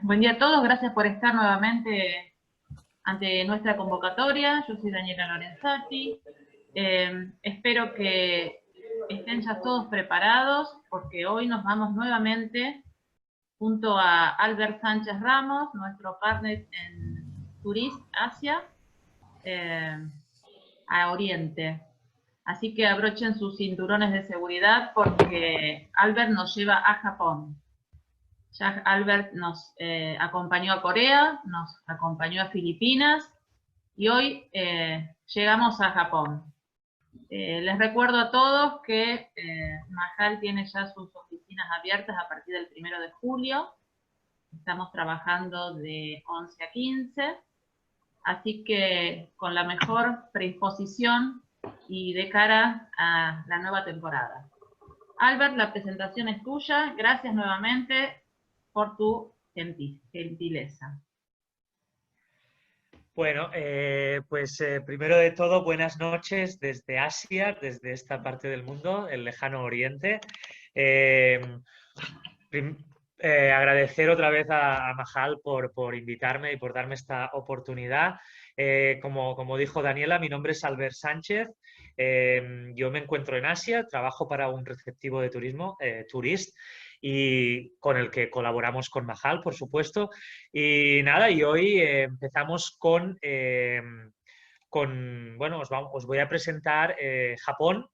Buen día a todos, gracias por estar nuevamente ante nuestra convocatoria. Yo soy Daniela Lorenzati. Espero que estén ya todos preparados porque hoy nos vamos nuevamente junto a Albert Sánchez Ramos, nuestro partner en Turist Asia, eh, a Oriente. Así que abrochen sus cinturones de seguridad porque Albert nos lleva a Japón. Ya Albert nos acompañó a Corea, nos acompañó a Filipinas y hoy llegamos a Japón. Les recuerdo a todos que Mahal tiene ya sus oficinas abiertas a partir del 1 de julio. Estamos trabajando de 11 a 15, así que con la mejor predisposición y de cara a la nueva temporada. Albert, la presentación es tuya. Gracias nuevamente por tu gentileza. Bueno, primero de todo, buenas noches desde Asia, desde esta parte del mundo, el lejano oriente. Eh, Agradecer otra vez a Mahal por invitarme y por darme esta oportunidad. Como dijo Daniela, mi nombre es Albert Sánchez. Yo me encuentro en Asia, trabajo para un receptivo de turismo, Turist, y con el que colaboramos con Mahal, por supuesto. Y nada, y hoy empezamos bueno, os voy a presentar Japón.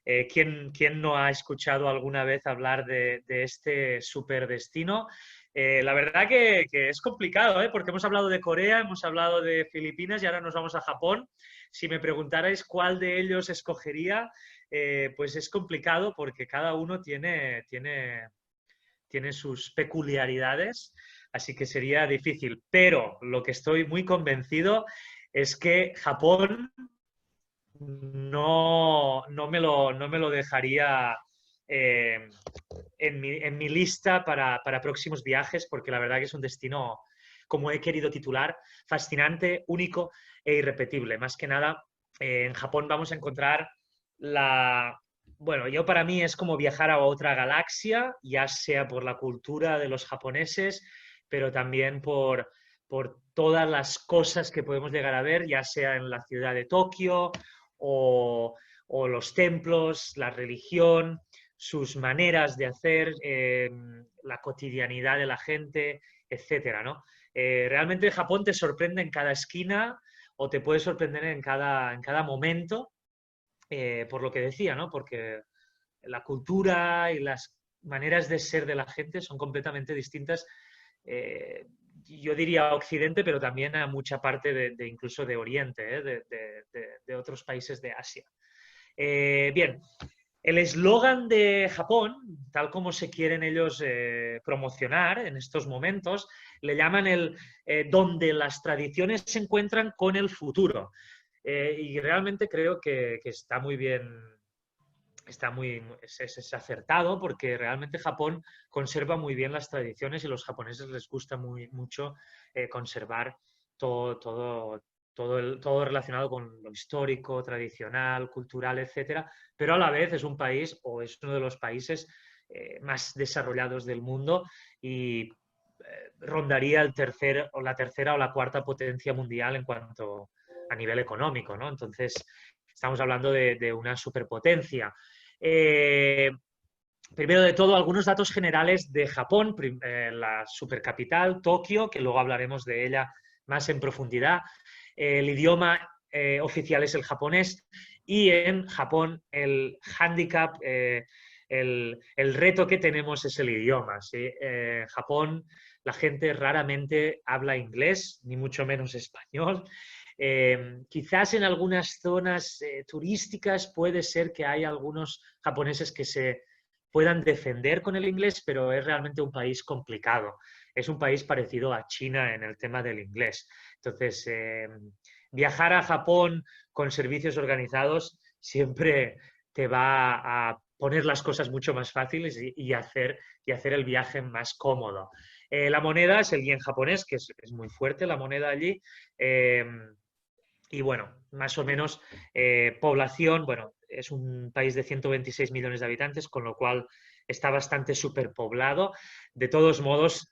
¿Quién no ha escuchado alguna vez hablar de este superdestino? La verdad que es complicado, porque hemos hablado de Corea, hemos hablado de Filipinas y ahora nos vamos a Japón. Si me preguntarais cuál de ellos escogería, pues es complicado porque cada uno tiene sus peculiaridades, así que sería difícil. Pero lo que estoy muy convencido es que Japón no me lo dejaría en mi lista para próximos viajes, porque la verdad que es un destino, como he querido titular, fascinante, único e irrepetible. Más que nada, en Japón vamos a encontrar Bueno, yo para mí es como viajar a otra galaxia, ya sea por la cultura de los japoneses, pero también por todas las cosas que podemos llegar a ver, ya sea en la ciudad de Tokio o los templos, la religión, sus maneras de hacer, la cotidianidad de la gente, etcétera, ¿no? Realmente Japón te sorprende en cada esquina o te puede sorprender en cada momento, por lo que decía, ¿no? Porque la cultura y las maneras de ser de la gente son completamente distintas, yo diría a Occidente, pero también a mucha parte incluso de Oriente, de otros países de Asia. Bien, el eslogan de Japón, tal como se quieren ellos promocionar en estos momentos, le llaman donde las tradiciones se encuentran con el futuro. Y realmente creo que está muy bien, es acertado, porque realmente Japón conserva muy bien las tradiciones y a los japoneses les gusta mucho conservar todo relacionado con lo histórico, tradicional, cultural, etcétera, pero a la vez es un país, o es uno de los países más desarrollados del mundo, y rondaría la tercera o la cuarta potencia mundial en cuanto a nivel económico, ¿no? Entonces, estamos hablando de una superpotencia. Primero de todo, algunos datos generales de Japón, la supercapital, Tokio, que luego hablaremos de ella más en profundidad. El idioma oficial es el japonés, y en Japón el hándicap, el reto que tenemos es el idioma, ¿sí? En Japón la gente raramente habla inglés, ni mucho menos español. Quizás en algunas zonas turísticas puede ser que hay algunos japoneses que se puedan defender con el inglés, pero es realmente un país complicado. Es un país parecido a China en el tema del inglés. Entonces, viajar a Japón con servicios organizados siempre te va a poner las cosas mucho más fáciles y hacer el viaje más cómodo. La moneda es el yen japonés, que es muy fuerte la moneda allí. Y bueno, más o menos población, bueno, es un país de 126 millones de habitantes, con lo cual está bastante superpoblado. De todos modos,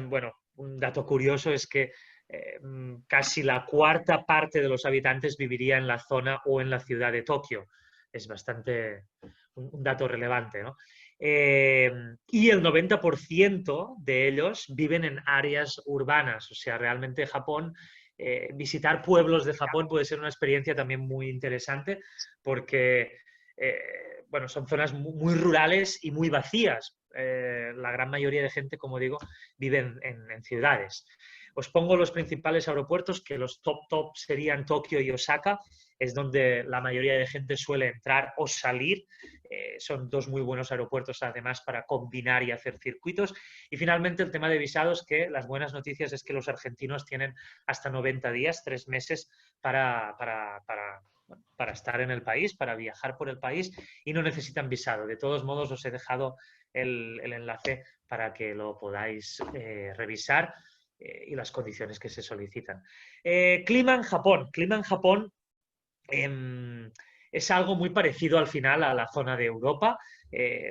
Bueno, un dato curioso es que casi la cuarta parte de los habitantes viviría en la zona o en la ciudad de Tokio. Es bastante un dato relevante, ¿no? Y el 90% de ellos viven en áreas urbanas. O sea, realmente Japón, visitar pueblos de Japón puede ser una experiencia también muy interesante porque bueno, son zonas muy rurales y muy vacías. La gran mayoría de gente, como digo, vive en ciudades. Os pongo los principales aeropuertos, que los top serían Tokio y Osaka, es donde la mayoría de gente suele entrar o salir. Son dos muy buenos aeropuertos, además, para combinar y hacer circuitos. Y finalmente, el tema de visados, que las buenas noticias es que los argentinos tienen hasta 90 días, 3 meses, para estar en el país, para viajar por el país y no necesitan visado. De todos modos, os he dejado el enlace para que lo podáis revisar y las condiciones que se solicitan. Clima en Japón. Clima en Japón es algo muy parecido al final a la zona de Europa,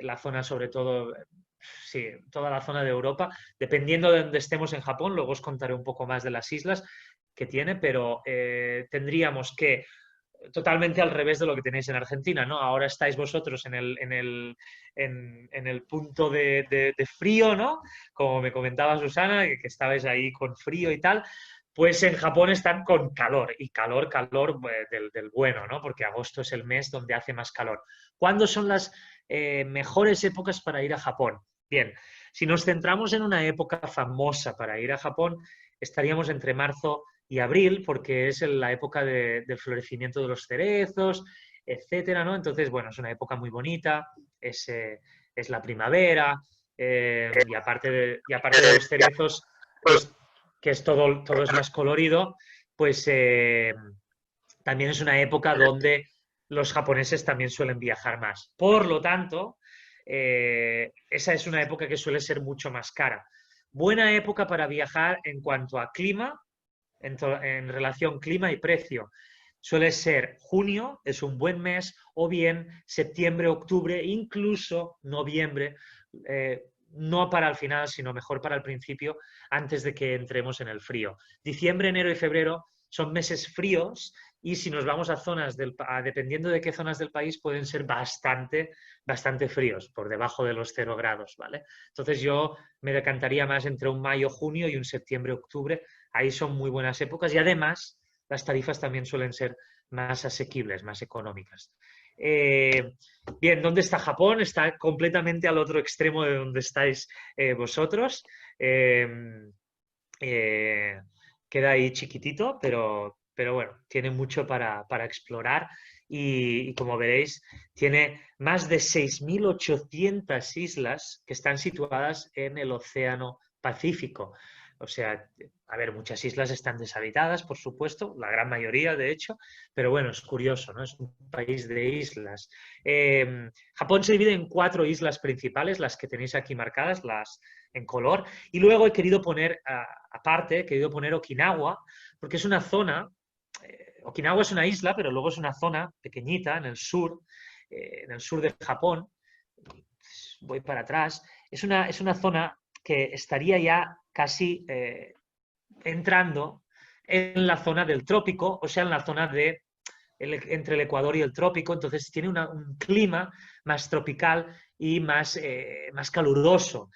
la zona sobre todo, sí, toda la zona de Europa, dependiendo de donde estemos en Japón, luego os contaré un poco más de las islas que tiene, pero tendríamos que totalmente al revés de lo que tenéis en Argentina, ¿no? Ahora estáis vosotros en el punto de frío, ¿no? Como me comentaba Susana, que estabais ahí con frío y tal. Pues en Japón están con calor, y calor del bueno, ¿no? Porque agosto es el mes donde hace más calor. ¿Cuándo son las mejores épocas para ir a Japón? Bien, si nos centramos en una época famosa para ir a Japón, estaríamos entre marzo y abril, porque es la época del florecimiento de los cerezos, etcétera, ¿no? Entonces, bueno, es una época muy bonita, es la primavera, y aparte de los cerezos, pues que es todo es más colorido, pues también es una época donde los japoneses también suelen viajar más. Por lo tanto, esa es una época que suele ser mucho más cara. Buena época para viajar en cuanto a clima, en relación clima y precio. Suele ser junio, es un buen mes, o bien septiembre, octubre, incluso noviembre, no para el final, sino mejor para el principio, antes de que entremos en el frío. Diciembre, enero y febrero son meses fríos y si nos vamos a zonas, dependiendo de qué zonas del país, pueden ser bastante fríos, por debajo de los 0 grados, ¿vale? Entonces yo me decantaría más entre un mayo, junio y un septiembre, octubre. Ahí son muy buenas épocas y además las tarifas también suelen ser más asequibles, más económicas. Bien, ¿dónde está Japón? Está completamente al otro extremo de donde estáis vosotros. Queda ahí chiquitito, pero bueno, tiene mucho para explorar y como veréis, tiene más de 6.800 islas que están situadas en el Océano Pacífico. O sea, a ver, muchas islas están deshabitadas, por supuesto, la gran mayoría, de hecho, pero bueno, es curioso, ¿no? Es un país de islas. Japón se divide en 4 islas principales, las que tenéis aquí marcadas, las en color, y luego he querido poner, aparte, he querido poner Okinawa, porque es una zona, Okinawa es una isla, pero luego es una zona pequeñita en el sur de Japón. Voy para atrás. Es una zona que estaría ya casi entrando en la zona del trópico, o sea, en la zona entre el Ecuador y el trópico, entonces tiene un clima más tropical y más caluroso.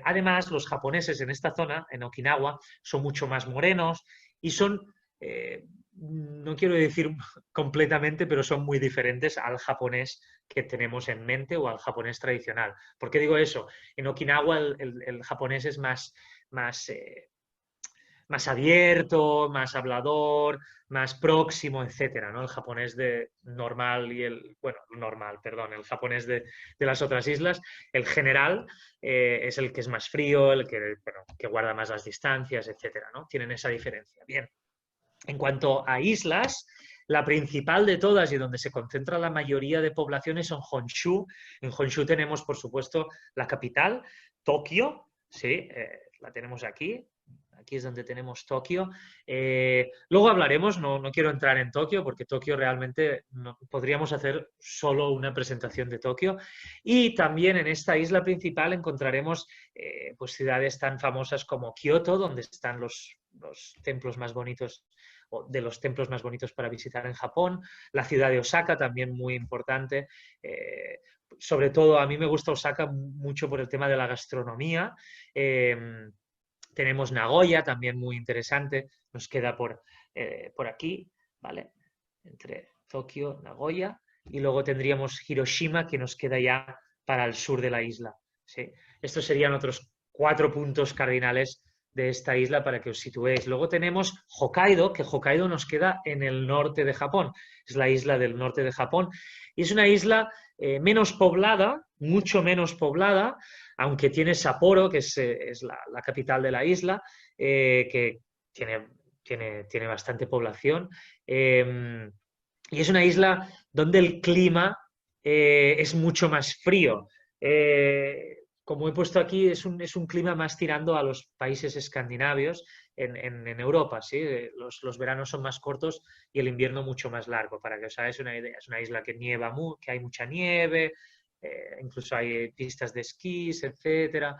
Además, los japoneses en esta zona, en Okinawa, son mucho más morenos y son, no quiero decir completamente, pero son muy diferentes al japonés que tenemos en mente o al japonés tradicional. ¿Por qué digo eso? En Okinawa el japonés es más abierto, más hablador, más próximo, etcétera, ¿no? El japonés normal y el japonés de las otras islas, el general, es el que es más frío, el que guarda más las distancias, etcétera, ¿no? Tienen esa diferencia. Bien. En cuanto a islas, la principal de todas y donde se concentra la mayoría de poblaciones son Honshu. En Honshu tenemos, por supuesto, la capital, Tokio, sí, la tenemos aquí. Aquí es donde tenemos Tokio. Luego hablaremos, no quiero entrar en Tokio porque Tokio realmente podríamos hacer solo una presentación de Tokio. Y también en esta isla principal encontraremos pues ciudades tan famosas como Kioto, donde están los templos más bonitos, o de los templos más bonitos para visitar en Japón. La ciudad de Osaka, también muy importante. Sobre todo, a mí me gusta Osaka mucho por el tema de la gastronomía. Tenemos Nagoya, también muy interesante, nos queda por aquí, ¿vale? Entre Tokio, Nagoya, y luego tendríamos Hiroshima, que nos queda ya para el sur de la isla. ¿Sí? Estos serían otros 4 puntos cardinales de esta isla para que os situéis. Luego tenemos Hokkaido, que Hokkaido nos queda en el norte de Japón, es la isla del norte de Japón, y es una isla menos poblada, mucho menos poblada, aunque tiene Sapporo, que es la capital de la isla, que tiene bastante población. Y es una isla donde el clima es mucho más frío. Como he puesto aquí, es un clima más tirando a los países escandinavios en Europa. ¿Sí? Los veranos son más cortos y el invierno mucho más largo. Para que os hagáis una idea, es una isla que nieva, que hay mucha nieve, incluso hay pistas de esquís, etcétera.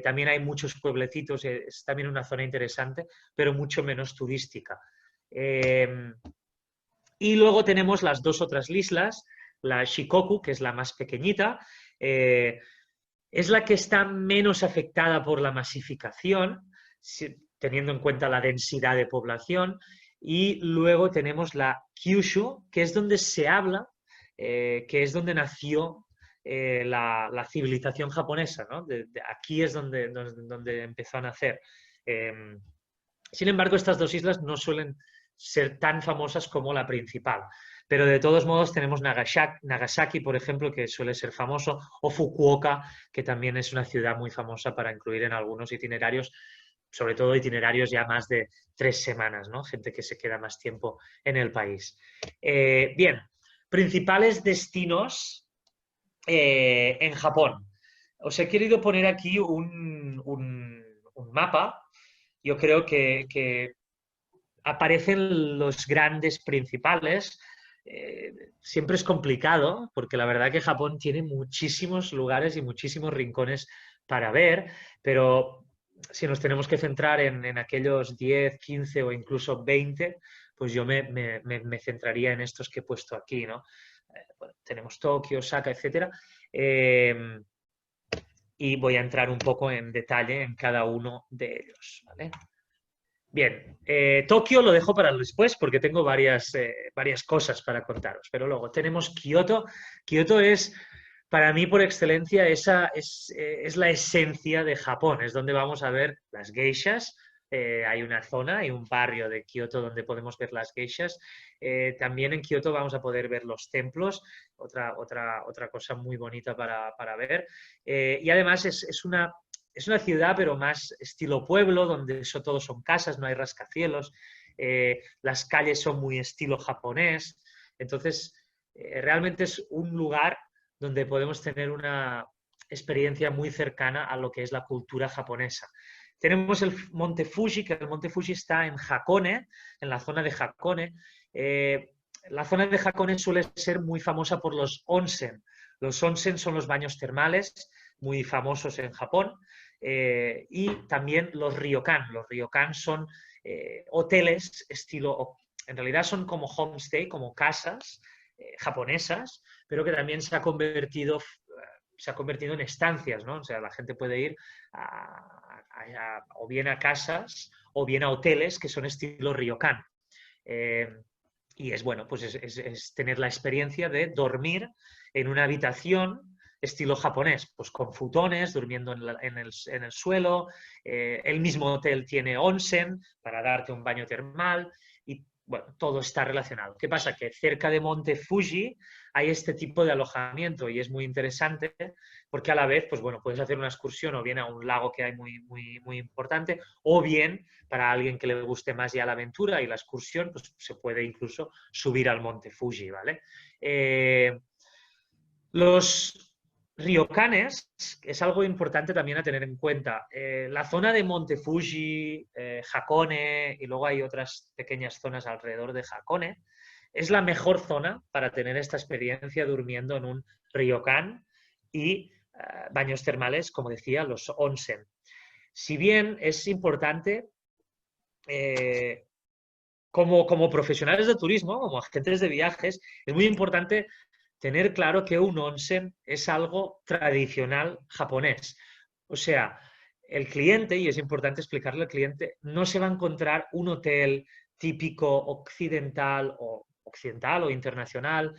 También hay muchos pueblecitos, es también una zona interesante, pero mucho menos turística. Y luego tenemos las 2 otras islas, la Shikoku, que es la más pequeñita, es la que está menos afectada por la masificación, teniendo en cuenta la densidad de población, y luego tenemos la Kyushu, que es donde se habla, que es donde nació la civilización japonesa, ¿no? Aquí es donde empezó a nacer. Sin embargo, estas 2 islas no suelen ser tan famosas como la principal. Pero de todos modos tenemos Nagasaki, por ejemplo, que suele ser famoso, o Fukuoka, que también es una ciudad muy famosa para incluir en algunos itinerarios, sobre todo itinerarios ya más de 3 semanas, ¿no? Gente que se queda más tiempo en el país. Bien, principales destinos en Japón. Os he querido poner aquí un mapa. Yo creo que aparecen los grandes principales. Siempre es complicado porque la verdad que Japón tiene muchísimos lugares y muchísimos rincones para ver, pero si nos tenemos que centrar en aquellos 10, 15 o incluso 20, pues yo me centraría en estos que he puesto aquí, ¿no? Bueno, tenemos Tokio, Osaka, etcétera. Y voy a entrar un poco en detalle en cada uno de ellos, ¿vale? Bien, Tokio lo dejo para después porque tengo varias cosas para contaros, pero luego tenemos Kioto. Kioto es, para mí, por excelencia, es la esencia de Japón, es donde vamos a ver las geishas. Hay una zona, hay un barrio de Kioto donde podemos ver las geishas. También en Kioto vamos a poder ver los templos, otra cosa muy bonita para ver. Y además es una ciudad, pero más estilo pueblo, donde todos son casas, no hay rascacielos. Las calles son muy estilo japonés. Entonces, realmente es un lugar donde podemos tener una experiencia muy cercana a lo que es la cultura japonesa. Tenemos el Monte Fuji, que el Monte Fuji está en Hakone, en la zona de Hakone. La zona de Hakone suele ser muy famosa por los onsen. Los onsen son los baños termales muy famosos en Japón. Y también los ryokan. Los ryokan son hoteles estilo, en realidad son como homestay, como casas japonesas, pero que también se ha convertido en estancias, ¿no? O sea, la gente puede ir o bien a casas o bien a hoteles que son estilo ryokan. Y es bueno, pues es tener la experiencia de dormir en una habitación estilo japonés, pues con futones, durmiendo en el suelo. El mismo hotel tiene onsen para darte un baño termal y bueno, todo está relacionado. ¿Qué pasa? Que cerca de Monte Fuji hay este tipo de alojamiento y es muy interesante porque a la vez, pues bueno, puedes hacer una excursión o bien a un lago que hay muy importante o bien para alguien que le guste más ya la aventura y la excursión, pues se puede incluso subir al Monte Fuji, ¿vale? Los ryokanes es algo importante también a tener en cuenta. La zona de Monte Fuji, Hakone, y luego hay otras pequeñas zonas alrededor de Hakone, es la mejor zona para tener esta experiencia durmiendo en un ryokan y baños termales, como decía, los onsen. Si bien es importante, como profesionales de turismo, como agentes de viajes, es muy importante tener claro que un onsen es algo tradicional japonés. O sea, el cliente, y es importante explicarle al cliente, no se va a encontrar un hotel típico occidental o internacional,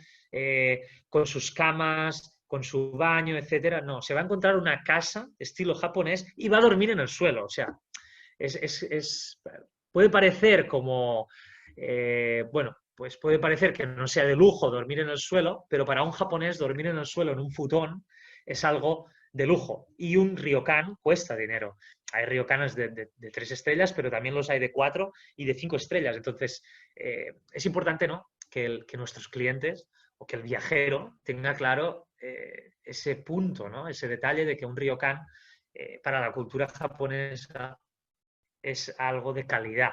con sus camas, con su baño, etcétera. No, se va a encontrar una casa estilo japonés y va a dormir en el suelo. O sea, puede parecer como, bueno, pues puede parecer que no sea de lujo dormir en el suelo, pero para un japonés dormir en el suelo en un futón es algo de lujo. Y un ryokan cuesta dinero. Hay ryokanes de 3 estrellas, pero también los hay de 4 y de 5 estrellas. Entonces, es importante, ¿no?, que nuestros clientes o que el viajero tenga claro ese punto, ¿no?, ese detalle de que un ryokan para la cultura japonesa es algo de calidad.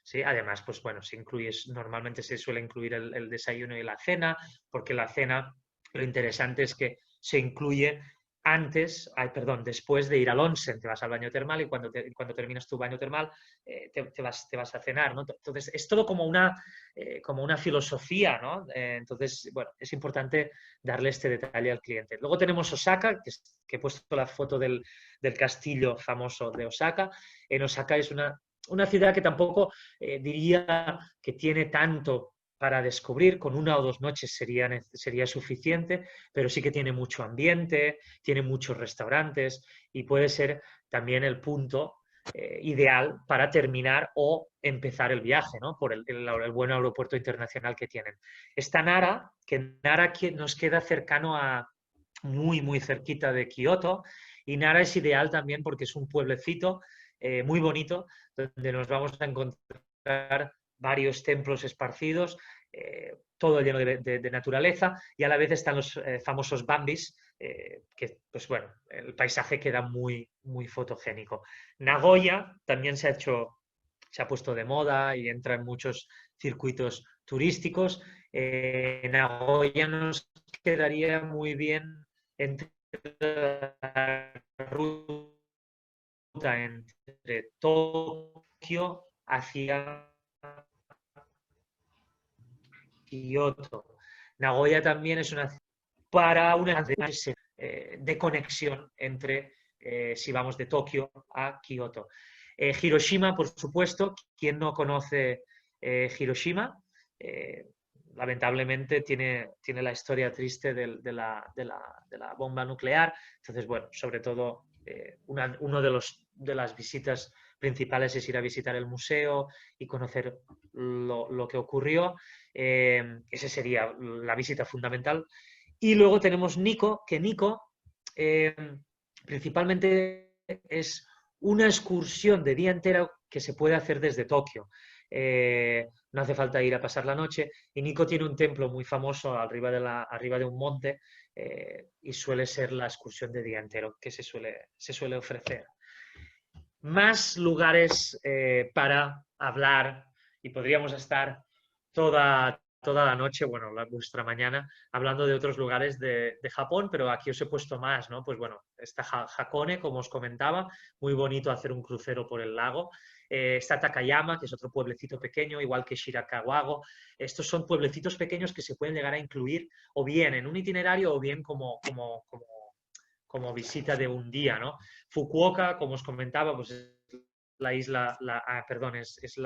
¿Sí? Además, pues bueno, normalmente se suele incluir el desayuno y la cena, porque la cena, lo interesante es que se incluye después de ir al onsen, te vas al baño termal y cuando terminas tu baño termal te vas a cenar, ¿no? Entonces, es todo como una filosofía, ¿no? Entonces, bueno, es importante darle este detalle al cliente. Luego tenemos Osaka, que he puesto la foto del castillo famoso de Osaka. En Osaka es una ciudad que tampoco diría que tiene tanto para descubrir, con 1 o 2 noches sería suficiente, pero sí que tiene mucho ambiente, tiene muchos restaurantes y puede ser también el punto ideal para terminar o empezar el viaje, ¿no?, por el buen aeropuerto internacional que tienen. Está Nara, que nos queda cercano muy, muy cerquita de Kioto, y Nara es ideal también porque es un pueblecito muy bonito, donde nos vamos a encontrar varios templos esparcidos, todo lleno de naturaleza, y a la vez están los famosos bambis, que, pues bueno, el paisaje queda muy, muy fotogénico. Nagoya también se ha puesto de moda y entra en muchos circuitos turísticos. Nagoya nos quedaría muy bien entre la ruta entre Tokio hacia Kioto. Nagoya también es para una de conexión entre si vamos de Tokio a Kioto. Hiroshima, por supuesto, ¿quién no conoce Hiroshima? Lamentablemente tiene la historia triste de la bomba nuclear. Entonces, bueno, sobre todo, uno de las visitas principales es ir a visitar el museo y conocer lo que ocurrió. Esa sería la visita fundamental. Y luego tenemos Nikko, que Nikko principalmente es una excursión de día entero que se puede hacer desde Tokio. No hace falta ir a pasar la noche. Y Nikko tiene un templo muy famoso arriba de un monte y suele ser la excursión de día entero que se suele ofrecer. Más lugares para hablar, y podríamos estar toda la noche, bueno, vuestra mañana, hablando de otros lugares de Japón, pero aquí os he puesto más, ¿no? Pues bueno, está Hakone, como os comentaba, muy bonito hacer un crucero por el lago. Está Takayama, que es otro pueblecito pequeño, igual que Shirakawago. Estos son pueblecitos pequeños que se pueden llegar a incluir o bien en un itinerario o bien como visita de un día, ¿no? Fukuoka, como os comentaba, pues es la isla, es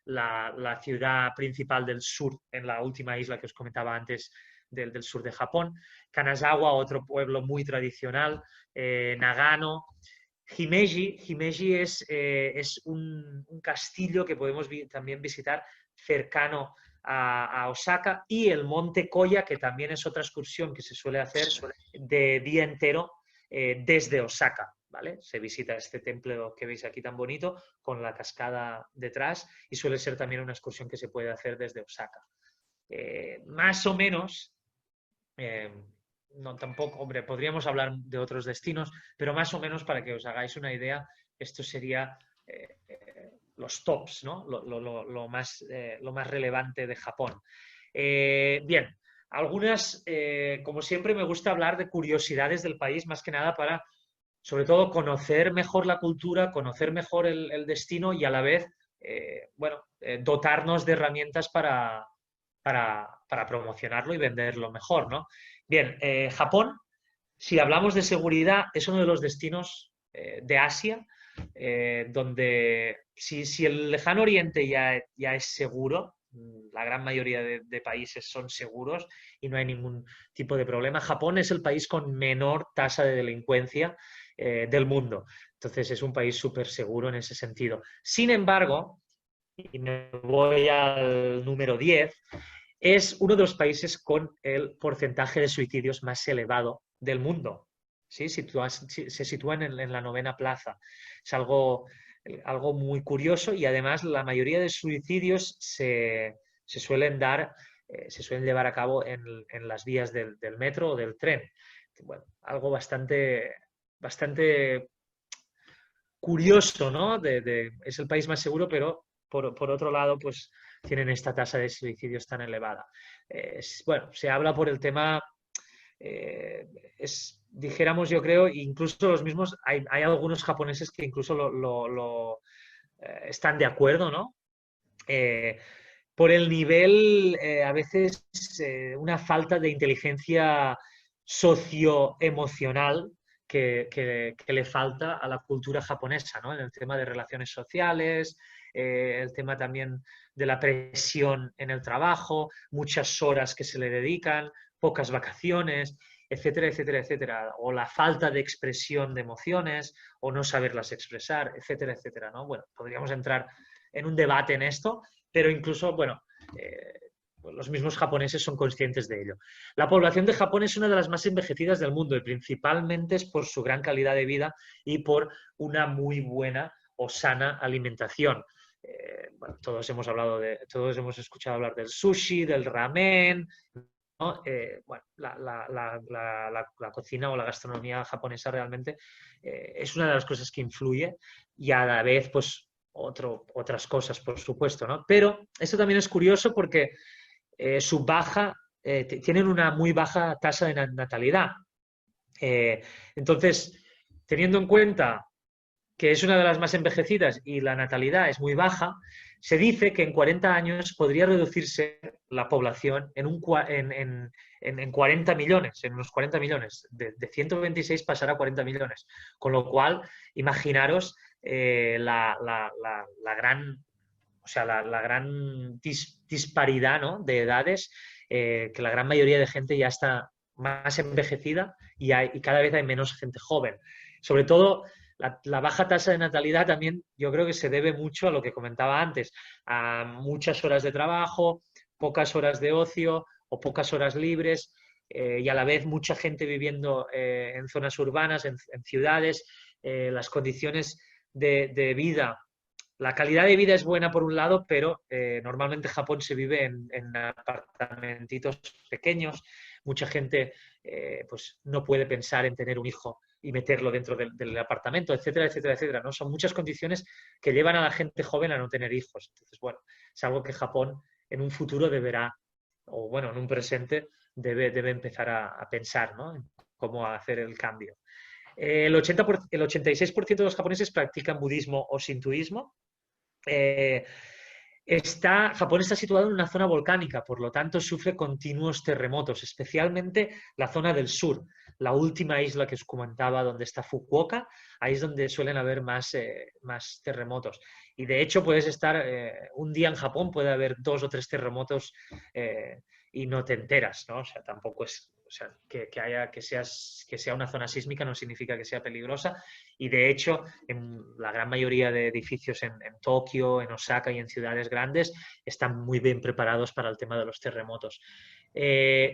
la ciudad principal del sur, en la última isla que os comentaba antes del sur de Japón. Kanazawa, otro pueblo muy tradicional. Nagano. Himeji es un castillo que podemos también visitar cercano a Osaka, y el Monte Koya, que también es otra excursión que se suele hacer de día entero desde Osaka. ¿Vale? Se visita este templo que veis aquí tan bonito, con la cascada detrás, y suele ser también una excursión que se puede hacer desde Osaka. Más o menos, no, tampoco, hombre, podríamos hablar de otros destinos, pero más o menos para que os hagáis una idea, esto sería los tops, ¿no? Lo más relevante de Japón. Bien, algunas, como siempre, me gusta hablar de curiosidades del país, más que nada para, sobre todo, conocer mejor la cultura, conocer mejor el destino y a la vez, bueno, dotarnos de herramientas para promocionarlo y venderlo mejor, ¿no? Bien, Japón, si hablamos de seguridad, es uno de los destinos de Asia donde si el lejano oriente ya es seguro, la gran mayoría de países son seguros y no hay ningún tipo de problema. Japón es el país con menor tasa de delincuencia del mundo. Entonces es un país súper seguro en ese sentido. Sin embargo, y me voy al número 10, es uno de los países con el porcentaje de suicidios más elevado del mundo. ¿Sí? Se sitúan en la 9ª plaza. Es algo muy curioso y además la mayoría de suicidios se suelen se suelen llevar a cabo en las vías del metro o del tren. Bueno, algo bastante curioso, ¿no? Es el país más seguro, pero por otro lado, pues tienen esta tasa de suicidios tan elevada. Bueno, se habla por el tema, dijéramos, yo creo, incluso los mismos, hay algunos japoneses que incluso están de acuerdo, ¿no? Por el nivel, a veces, una falta de inteligencia socioemocional que le falta a la cultura japonesa, ¿no? En el tema de relaciones sociales, el tema también de la presión en el trabajo, muchas horas que se le dedican, pocas vacaciones, etcétera, etcétera, etcétera. O la falta de expresión de emociones, o no saberlas expresar, etcétera, etcétera, ¿no? Bueno, podríamos entrar en un debate en esto, pero incluso, bueno, los mismos japoneses son conscientes de ello. La población de Japón es una de las más envejecidas del mundo y principalmente es por su gran calidad de vida y por una muy buena o sana alimentación. Bueno, todos hemos escuchado hablar del sushi, del ramen, ¿no? Bueno, la cocina o la gastronomía japonesa realmente es una de las cosas que influye y a la vez, pues, otras cosas, por supuesto, ¿no? Pero esto también es curioso porque tienen una muy baja tasa de natalidad. Entonces, teniendo en cuenta que es una de las más envejecidas y la natalidad es muy baja, se dice que en 40 años podría reducirse la población en 40 millones, en unos 40 millones. De 126 pasará a 40 millones. Con lo cual, imaginaros la gran, o sea, la gran disparidad, ¿no?, de edades, que la gran mayoría de gente ya está más envejecida y cada vez hay menos gente joven. Sobre todo, la baja tasa de natalidad también yo creo que se debe mucho a lo que comentaba antes, a muchas horas de trabajo, pocas horas de ocio o pocas horas libres y a la vez mucha gente viviendo en zonas urbanas, en ciudades, las condiciones de vida. La calidad de vida es buena por un lado, pero normalmente Japón se vive en apartamentitos pequeños. Mucha gente pues no puede pensar en tener un hijo y meterlo dentro del apartamento, etcétera, etcétera, etcétera, ¿no? Son muchas condiciones que llevan a la gente joven a no tener hijos. Entonces, bueno, es algo que Japón en un futuro deberá, o bueno, en un presente debe empezar a pensar, ¿no?, en cómo hacer el cambio. El 86% de los japoneses practican budismo o sintoísmo. Japón está situado en una zona volcánica, por lo tanto sufre continuos terremotos, especialmente la zona del sur, la última isla que os comentaba donde está Fukuoka, ahí es donde suelen haber más terremotos. Y de hecho puedes estar un día en Japón, puede haber 2 o 3 terremotos y no te enteras, ¿no? O sea, tampoco es, o sea, que sea una zona sísmica no significa que sea peligrosa. Y de hecho, en la gran mayoría de edificios en Tokio, en Osaka y en ciudades grandes están muy bien preparados para el tema de los terremotos.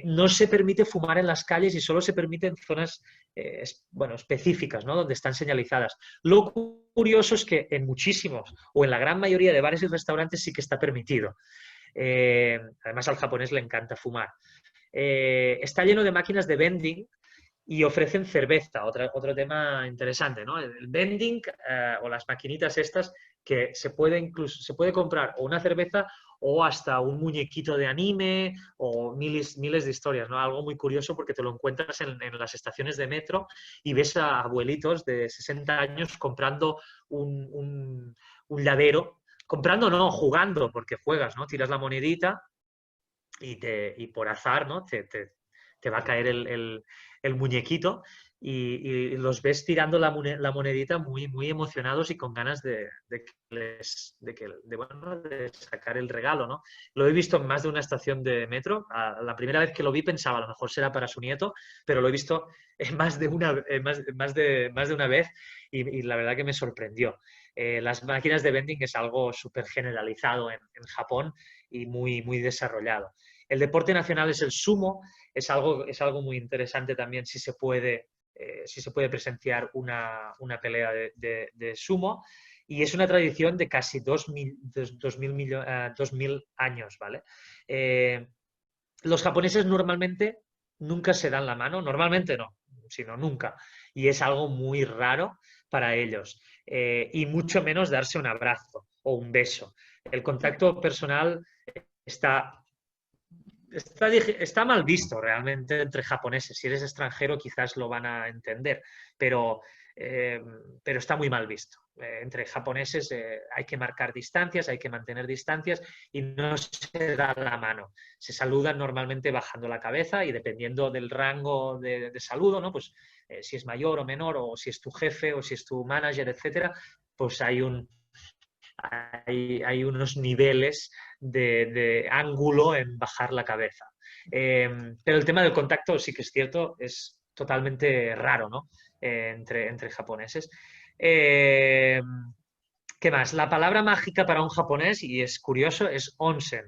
No se permite fumar en las calles y solo se permite en zonas específicas, ¿no?, donde están señalizadas. Lo curioso es que en muchísimos o en la gran mayoría de bares y restaurantes sí que está permitido. Además, al japonés le encanta fumar. está lleno de máquinas de vending y ofrecen cerveza, otro tema interesante, ¿no? El vending o las maquinitas estas que se puede comprar o una cerveza o hasta un muñequito de anime o miles de historias, ¿no? Algo muy curioso porque te lo encuentras en las estaciones de metro y ves a abuelitos de 60 años comprando un llavero, comprando no, jugando, porque juegas, ¿no? Tiras la monedita y por azar, ¿no? Te va a caer el muñequito y los ves tirando la monedita muy emocionados y con ganas bueno, de sacar el regalo, ¿no? Lo he visto en más de una estación de metro. La primera vez que lo vi pensaba, a lo mejor será para su nieto, pero lo he visto en más de una vez y la verdad que me sorprendió. Las máquinas de vending es algo súper generalizado en Japón y muy desarrollado. El deporte nacional es el sumo, es algo muy interesante también si se puede presenciar una pelea de sumo y es una tradición de casi 2000 años, ¿vale? Los japoneses normalmente nunca se dan la mano, normalmente no, sino nunca, y es algo muy raro para ellos, y mucho menos darse un abrazo o un beso. El contacto personal está está mal visto realmente entre japoneses. Si eres extranjero quizás lo van a entender, pero, eh, pero está muy mal visto. Entre japoneses hay que marcar distancias, hay que mantener distancias y no se da la mano. Se saludan normalmente bajando la cabeza y dependiendo del rango de saludo, ¿no? Pues si es mayor o menor, o si es tu jefe o si es tu manager, etcétera, pues hay unos niveles de ángulo en bajar la cabeza. Pero el tema del contacto sí que es cierto, es totalmente raro, ¿no? Entre japoneses. ¿Qué más? La palabra mágica para un japonés, y es curioso, es onsen.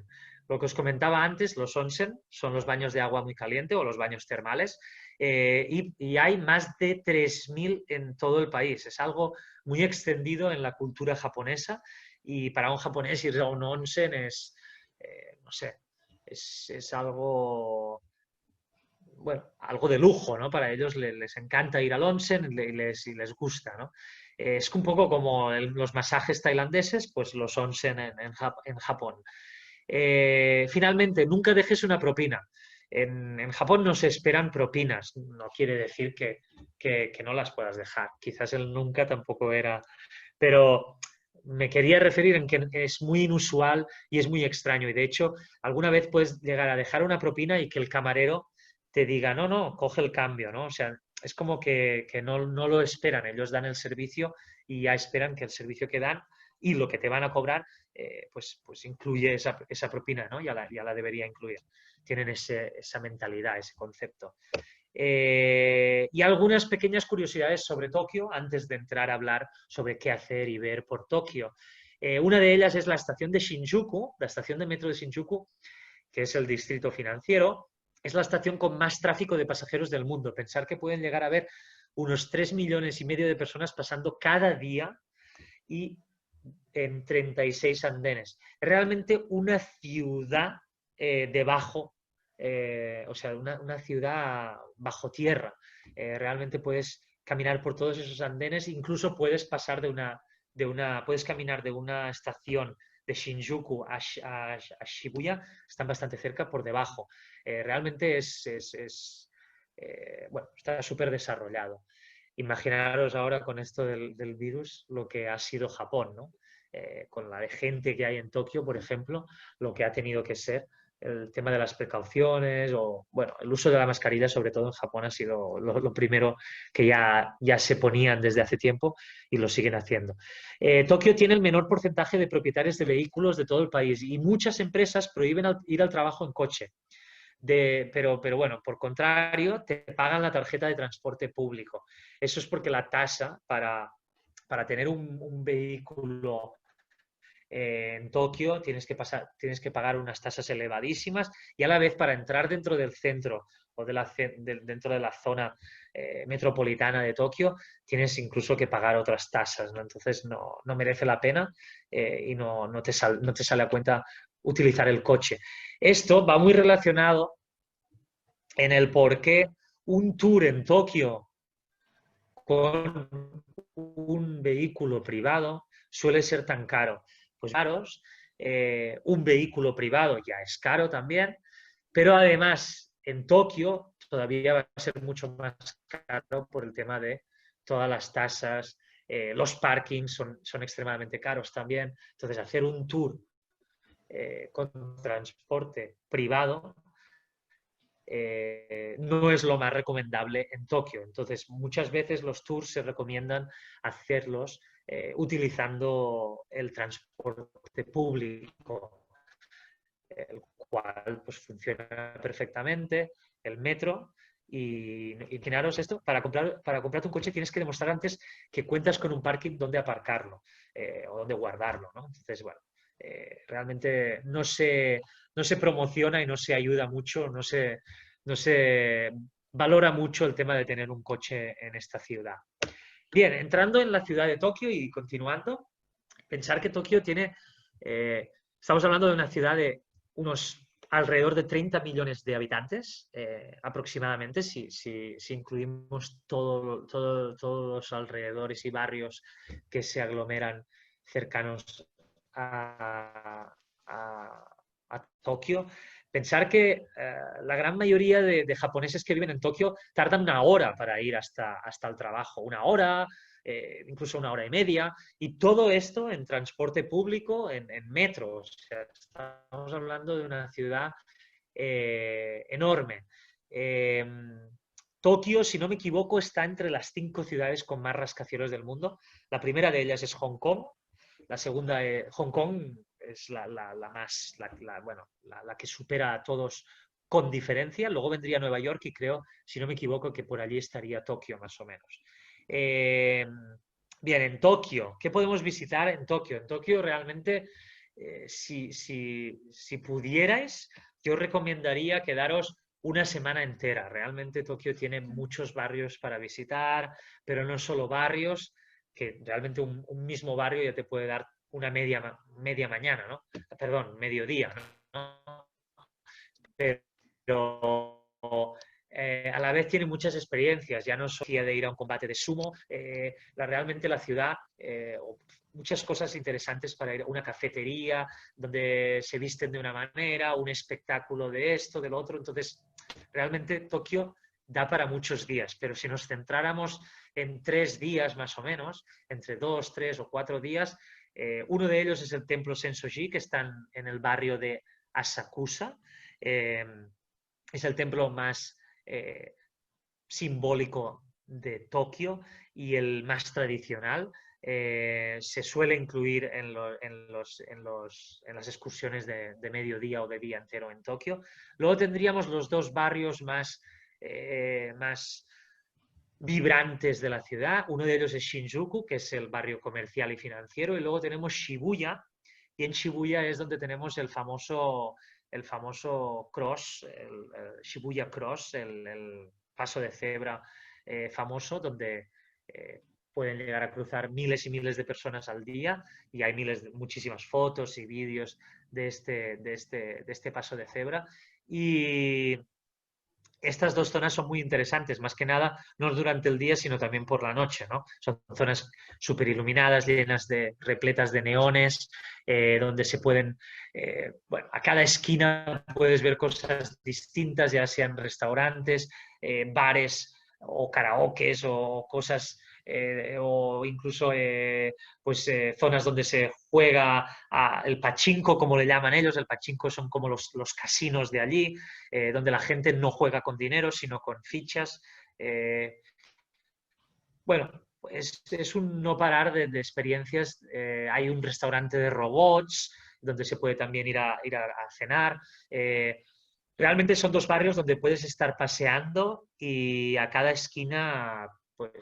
Lo que os comentaba antes, los onsen son los baños de agua muy caliente o los baños termales, y hay más de 3.000 en todo el país. Es algo muy extendido en la cultura japonesa y para un japonés ir a un onsen es, no sé, es algo, bueno, algo de lujo, ¿no? Para ellos les encanta ir al onsen y les gusta, ¿no? Es un poco como los masajes tailandeses, pues los onsen en Japón. Finalmente, nunca dejes una propina. En Japón no se esperan propinas, no quiere decir que no las puedas dejar. Quizás el nunca tampoco era, pero me quería referir en que es muy inusual y es muy extraño. Y de hecho, alguna vez puedes llegar a dejar una propina y que el camarero te diga, no, coge el cambio, ¿no? O sea, es como que no lo esperan. Ellos dan el servicio y ya esperan que el servicio que dan y lo que te van a cobrar, pues incluye esa propina, ¿no? Ya la debería incluir. Tienen esa mentalidad, ese concepto. Y algunas pequeñas curiosidades sobre Tokio antes de entrar a hablar sobre qué hacer y ver por Tokio. Una de ellas es la estación de Shinjuku, la estación de metro de Shinjuku, que es el distrito financiero. Es la estación con más tráfico de pasajeros del mundo. Pensar que pueden llegar a haber unos 3,5 millones de personas pasando cada día y en 36 andenes. Realmente una ciudad debajo, o sea, una ciudad bajo tierra. Realmente puedes caminar por todos esos andenes, incluso puedes pasar puedes caminar de una estación de Shinjuku a Shibuya, están bastante cerca por debajo. Realmente bueno, está súper desarrollado. Imaginaros ahora con esto del virus lo que ha sido Japón, ¿no? Con la de gente que hay en Tokio, por ejemplo, lo que ha tenido que ser el tema de las precauciones o, bueno, el uso de la mascarilla, sobre todo en Japón, ha sido lo primero que ya se ponían desde hace tiempo y lo siguen haciendo. Tokio tiene el menor porcentaje de propietarios de vehículos de todo el país y muchas empresas prohíben ir al trabajo en coche. Pero bueno, por contrario, te pagan la tarjeta de transporte público. Eso es porque la tasa para tener un vehículo en Tokio tienes que pagar unas tasas elevadísimas y a la vez para entrar dentro del centro o dentro de la zona metropolitana de Tokio tienes incluso que pagar otras tasas, ¿no? Entonces no merece la pena y no te sale a cuenta utilizar el coche. Esto va muy relacionado en el por qué un tour en Tokio con un vehículo privado suele ser tan caro. Pues caros, un vehículo privado ya es caro también, pero además en Tokio todavía va a ser mucho más caro por el tema de todas las tasas, los parkings son extremadamente caros también. Entonces, hacer un tour con transporte privado no es lo más recomendable en Tokio. Entonces, muchas veces los tours se recomiendan hacerlos utilizando el transporte público, el cual pues, funciona perfectamente, el metro. Y imaginaros esto, para comprarte un coche tienes que demostrar antes que cuentas con un parking donde aparcarlo o donde guardarlo, ¿no? Entonces, bueno, realmente no se promociona y no se ayuda mucho, no se valora mucho el tema de tener un coche en esta ciudad. Bien, entrando en la ciudad de Tokio y continuando, pensar que Tokio tiene, estamos hablando de una ciudad de unos alrededor de 30 millones de habitantes aproximadamente, si incluimos todos los alrededores y barrios que se aglomeran cercanos a Tokio. Pensar que la gran mayoría de japoneses que viven en Tokio tardan una hora para ir hasta el trabajo, una hora, incluso una hora y media, y todo esto en transporte público, en metro. O sea, estamos hablando de una ciudad enorme. Tokio, si no me equivoco, está entre las 5 ciudades con más rascacielos del mundo. La primera de ellas es Hong Kong. La segunda, Hong Kong, es la que supera a todos con diferencia. Luego vendría Nueva York y creo, si no me equivoco, que por allí estaría Tokio más o menos. Bien, en Tokio, ¿qué podemos visitar en Tokio? En Tokio realmente, si pudierais, yo os recomendaría quedaros una semana entera. Realmente Tokio tiene muchos barrios para visitar, pero no solo barrios, que realmente un mismo barrio ya te puede dar una media mañana, ¿no? Perdón, mediodía, ¿no? Pero a la vez tiene muchas experiencias, ya no solo de ir a un combate de sumo, realmente la ciudad, muchas cosas interesantes para ir a una cafetería donde se visten de una manera, un espectáculo de esto, del otro. Entonces, realmente Tokio da para muchos días, pero si nos centráramos en 3 días más o menos, entre 2, 3 o 4 días, uno de ellos es el templo Sensoji, que está en el barrio de Asakusa. Es el templo más simbólico de Tokio y el más tradicional. Se suele incluir en las excursiones de mediodía o de día entero en Tokio. Luego tendríamos los dos barrios más vibrantes de la ciudad. Uno de ellos es Shinjuku, que es el barrio comercial y financiero, y luego tenemos Shibuya, y en Shibuya es donde tenemos el famoso cross, el Shibuya Cross, el paso de cebra famoso, donde pueden llegar a cruzar miles y miles de personas al día, y hay muchísimas fotos y vídeos de este paso de cebra. Y estas dos zonas son muy interesantes, más que nada, no durante el día, sino también por la noche, ¿no? Son zonas súper iluminadas, repletas de neones, donde se pueden, a cada esquina puedes ver cosas distintas, ya sean restaurantes, bares o karaokes o cosas, o incluso zonas donde se juega el pachinko, como le llaman ellos. El pachinko son como los casinos de allí, donde la gente no juega con dinero, sino con fichas. Bueno, es un no parar de experiencias. Hay un restaurante de robots donde se puede también ir a cenar. Realmente son dos barrios donde puedes estar paseando y a cada esquina pues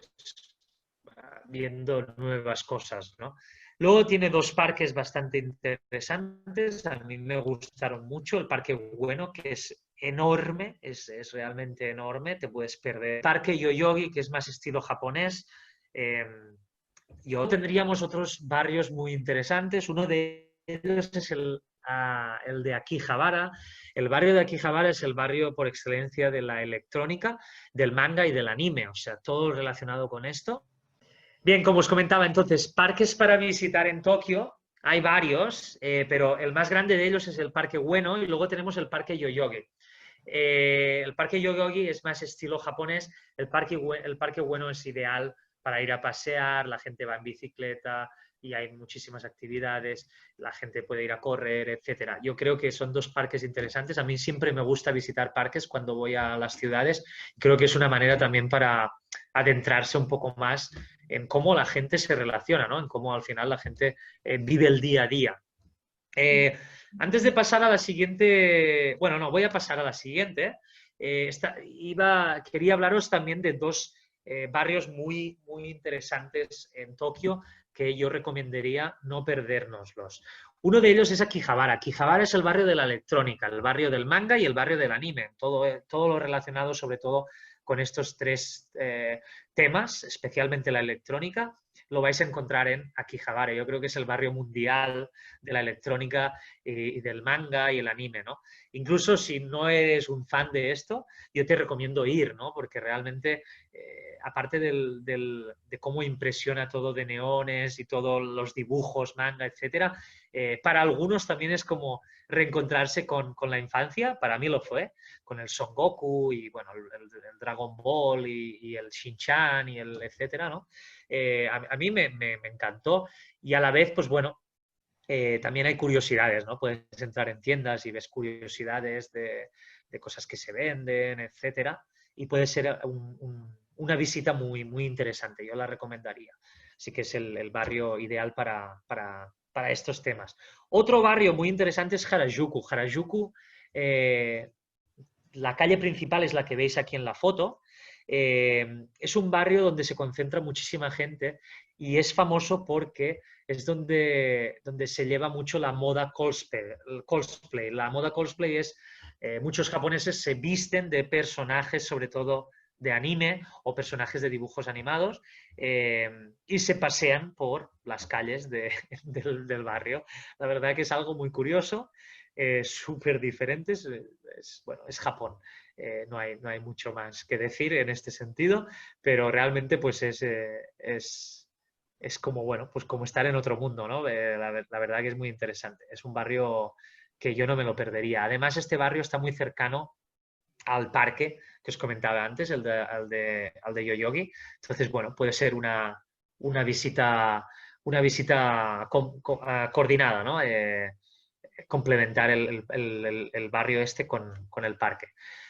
viendo nuevas cosas, ¿no? Luego tiene dos parques bastante interesantes, a mí me gustaron mucho. El Parque Ueno, que es enorme, es realmente enorme, te puedes perder. El Parque Yoyogi, que es más estilo japonés. Tendríamos otros barrios muy interesantes. Uno de ellos es el el de Akihabara. El barrio de Akihabara es el barrio por excelencia de la electrónica, del manga y del anime, o sea, todo relacionado con esto. Bien, como os comentaba, entonces, parques para visitar en Tokio, hay varios, pero el más grande de ellos es el Parque Ueno y luego tenemos el Parque Yoyogi. El Parque Yoyogi es más estilo japonés, el Parque Ueno es ideal para ir a pasear, la gente va en bicicleta y hay muchísimas actividades, la gente puede ir a correr, etcétera. Yo creo que son dos parques interesantes. A mí siempre me gusta visitar parques cuando voy a las ciudades. Creo que es una manera también para adentrarse un poco más en cómo la gente se relaciona, ¿no? En cómo al final la gente vive el día a día. Antes de pasar a la siguiente, bueno, no, voy a pasar a la siguiente. Quería hablaros también de dos barrios muy interesantes en Tokio que yo recomendaría no perdérnoslos. Uno de ellos es Akihabara. Akihabara es el barrio de la electrónica, el barrio del manga y el barrio del anime. Todo lo relacionado sobre todo con estos tres temas, especialmente la electrónica, lo vais a encontrar en Akihabara. Yo creo que es el barrio mundial de la electrónica y del manga y el anime, ¿no? Incluso si no eres un fan de esto, yo te recomiendo ir, ¿no? Porque realmente, aparte de cómo impresiona todo de neones y todos los dibujos, manga, etcétera, para algunos también es como reencontrarse con la infancia, para mí lo fue, con el Son Goku y bueno, el Dragon Ball y el Shin-Chan y el etcétera, ¿no? A mí me encantó y a la vez, pues bueno, también hay curiosidades, ¿no? Puedes entrar en tiendas y ves curiosidades de cosas que se venden, etcétera, y puede ser una visita muy interesante, yo la recomendaría. Así que es el barrio ideal para estos temas. Otro barrio muy interesante es Harajuku. Harajuku, la calle principal es la que veis aquí en la foto. Es un barrio donde se concentra muchísima gente y es famoso porque es donde se lleva mucho la moda cosplay. La moda cosplay es, muchos japoneses se visten de personajes, sobre todo de anime o personajes de dibujos animados, y se pasean por las calles del barrio. La verdad que es algo muy curioso, súper diferente, bueno, es Japón. No hay mucho más que decir en este sentido, pero realmente pues es como, bueno, pues como estar en otro mundo, ¿no? La verdad que es muy interesante. Es un barrio que yo no me lo perdería. Además, este barrio está muy cercano al parque que os comentaba antes, al de Yoyogi. Entonces, bueno, puede ser una visita coordinada, ¿no? Complementar el barrio este con el parque.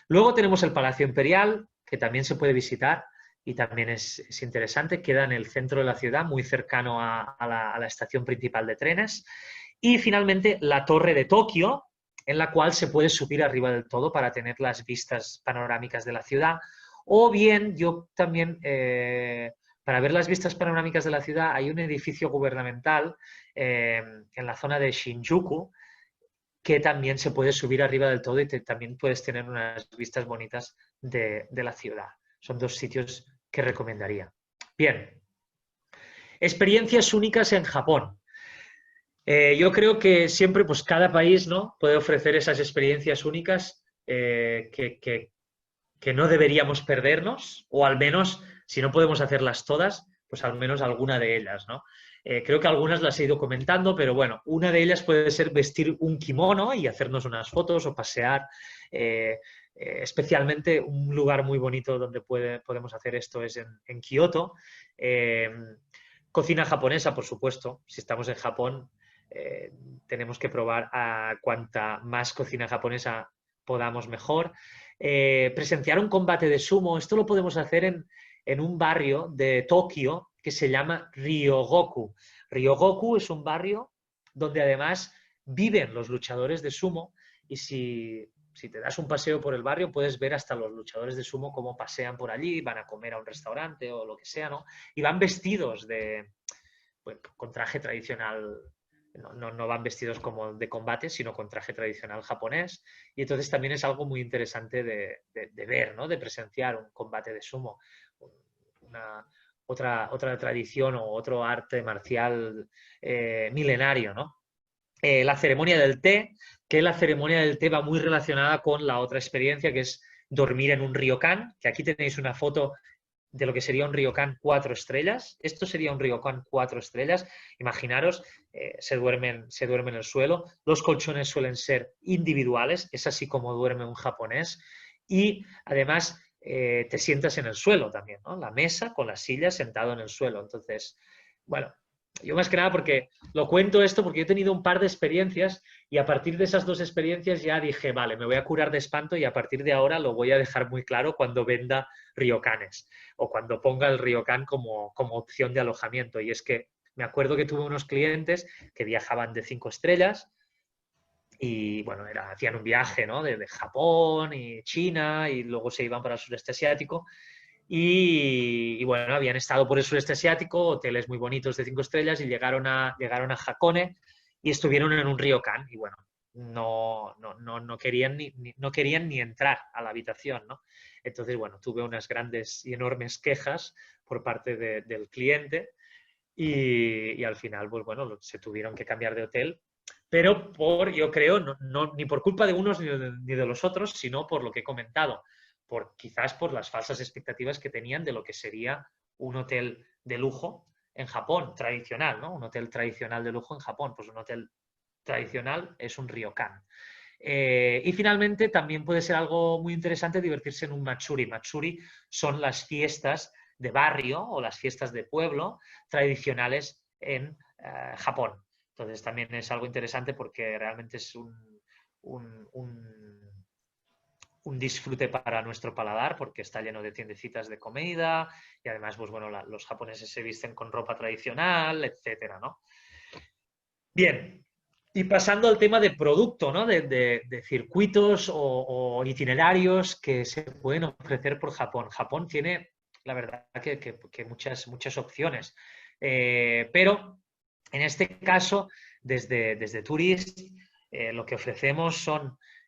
Luego tenemos el Palacio Imperial, que también se puede visitar y también es interesante. Queda en el centro de la ciudad, muy cercano a la estación principal de trenes. Y finalmente la Torre de Tokio, en la cual se puede subir arriba del todo para tener las vistas panorámicas de la ciudad. O bien, yo también, para ver las vistas panorámicas de la ciudad, hay un edificio gubernamental en la zona de Shinjuku, que también se puede subir arriba del todo y también puedes tener unas vistas bonitas de la ciudad. Son dos sitios que recomendaría. Bien, experiencias únicas en Japón. Yo creo que siempre, pues cada país, ¿no?, puede ofrecer esas experiencias únicas que no deberíamos perdernos, o al menos, si no podemos hacerlas todas, pues al menos alguna de ellas, ¿no? Creo que algunas las he ido comentando, pero bueno, una de ellas puede ser vestir un kimono y hacernos unas fotos o pasear. Especialmente un lugar muy bonito donde podemos hacer esto es en Kioto. Cocina japonesa, por supuesto. Si estamos en Japón, tenemos que probar a cuanta más cocina japonesa podamos mejor. Presenciar un combate de sumo, esto lo podemos hacer en un barrio de Tokio que se llama Ryogoku. Ryogoku es un barrio donde además viven los luchadores de sumo y si te das un paseo por el barrio puedes ver hasta los luchadores de sumo cómo pasean por allí, van a comer a un restaurante o lo que sea, ¿no? Y van vestidos con traje tradicional. No van vestidos como de combate, sino con traje tradicional japonés. Y entonces también es algo muy interesante de ver, ¿no?, de presenciar un combate de sumo. Otra tradición o otro arte marcial milenario, ¿no? la ceremonia del té, que la ceremonia del té va muy relacionada con la otra experiencia, que es dormir en un ryokan, que aquí tenéis una foto de lo que sería un ryokan 4 estrellas. Esto sería un ryokan 4 estrellas. Imaginaros, se duerme en el suelo. Los colchones suelen ser individuales, es así como duerme un japonés. Y además te sientas en el suelo también, ¿no? La mesa con las sillas sentado en el suelo. Entonces, bueno, yo más que nada porque lo cuento esto porque he tenido un par de experiencias y a partir de esas dos experiencias ya dije, vale, me voy a curar de espanto y a partir de ahora lo voy a dejar muy claro cuando venda ryokanes o cuando ponga el ryokan como opción de alojamiento. Y es que me acuerdo que tuve unos clientes que viajaban de 5 estrellas y bueno, hacían un viaje, ¿no? de Japón y China y luego se iban para el sureste asiático y bueno, habían estado por el sureste asiático, hoteles muy bonitos de 5 estrellas y llegaron a Hakone y estuvieron en un ryokan y bueno, no querían no querían ni entrar a la habitación, ¿no? Entonces, bueno, tuve unas grandes y enormes quejas por parte del cliente y al final, pues bueno, se tuvieron que cambiar de hotel, pero yo creo, ni por culpa de unos ni de los otros, sino por lo que he comentado, quizás por las falsas expectativas que tenían de lo que sería un hotel de lujo en Japón, tradicional, ¿no? Un hotel tradicional de lujo en Japón, pues un hotel tradicional es un ryokan. Y finalmente también puede ser algo muy interesante divertirse en un matsuri. Matsuri son las fiestas de barrio o las fiestas de pueblo tradicionales en Japón. Entonces también es algo interesante porque realmente es un disfrute para nuestro paladar porque está lleno de tiendecitas de comida y además pues, bueno, los japoneses se visten con ropa tradicional, etcétera, ¿no? Bien, y pasando al tema de producto, ¿no? de circuitos o itinerarios que se pueden ofrecer por Japón. Japón tiene, la verdad, que muchas opciones. Pero en este caso, desde Tourist, lo que ofrecemos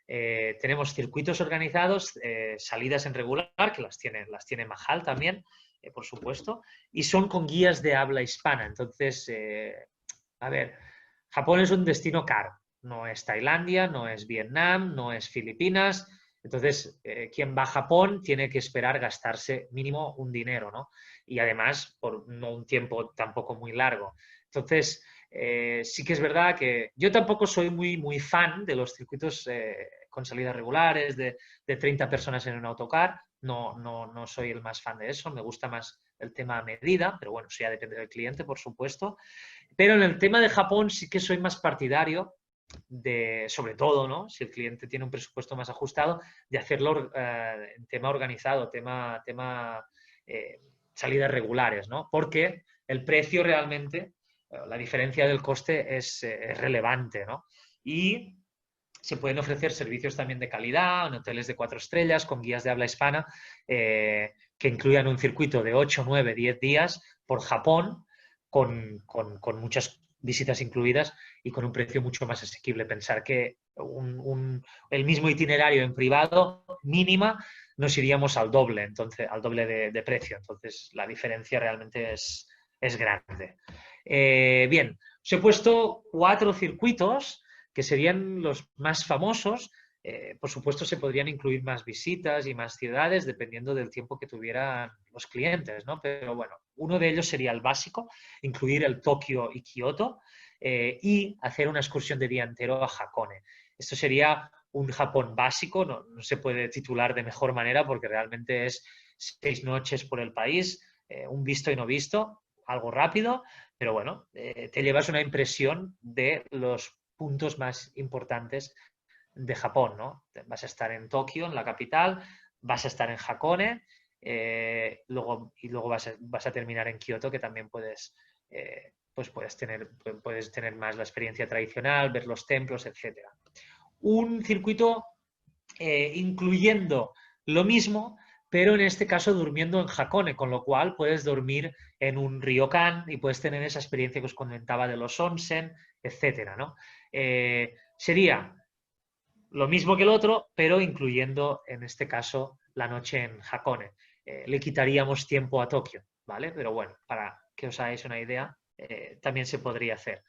tenemos circuitos organizados, salidas en regular, que las tiene Mahal también, por supuesto, y son con guías de habla hispana. Entonces, a ver, Japón es un destino caro. No es Tailandia, no es Vietnam, no es Filipinas. Entonces, quien va a Japón tiene que esperar gastarse mínimo un dinero, ¿no? Y además, por no un tiempo tampoco muy largo. Entonces, sí que es verdad que yo tampoco soy muy fan de los circuitos con salidas regulares, de 30 personas en un autocar. No soy el más fan de eso. Me gusta más el tema a medida, pero bueno, eso ya depende del cliente, por supuesto. Pero en el tema de Japón sí que soy más partidario sobre todo, ¿no? Si el cliente tiene un presupuesto más ajustado, de hacerlo en tema organizado, tema salidas regulares, ¿no? Porque el precio realmente, la diferencia del coste es relevante, ¿no? Y se pueden ofrecer servicios también de calidad en hoteles de 4 estrellas con guías de habla hispana que incluyan un circuito de 8, 9, 10 días por Japón con muchas visitas incluidas y con un precio mucho más asequible. Pensar que el mismo itinerario en privado mínima nos iríamos al doble, entonces, al doble de precio. Entonces, la diferencia realmente es grande. Bien, os he puesto 4 circuitos que serían los más famosos. Por supuesto, se podrían incluir más visitas y más ciudades dependiendo del tiempo que tuvieran los clientes, ¿no? Pero bueno, uno de ellos sería el básico, incluir el Tokio y Kioto y hacer una excursión de día entero a Hakone. Esto sería un Japón básico, no se puede titular de mejor manera porque realmente es 6 noches por el país, un visto y no visto, algo rápido, pero bueno, te llevas una impresión de los puntos más importantes de Japón, ¿no? Vas a estar en Tokio, en la capital, vas a estar en Hakone, luego vas a terminar en Kioto, que también pues puedes tener más la experiencia tradicional, ver los templos, etc. Un circuito incluyendo lo mismo, pero en este caso durmiendo en Hakone, con lo cual puedes dormir en un ryokan y puedes tener esa experiencia que os comentaba de los onsen, etcétera, ¿no? Sería lo mismo que el otro, pero incluyendo en este caso la noche en Hakone. Le quitaríamos tiempo a Tokio, ¿vale? Pero bueno, para que os hagáis una idea, también se podría hacer.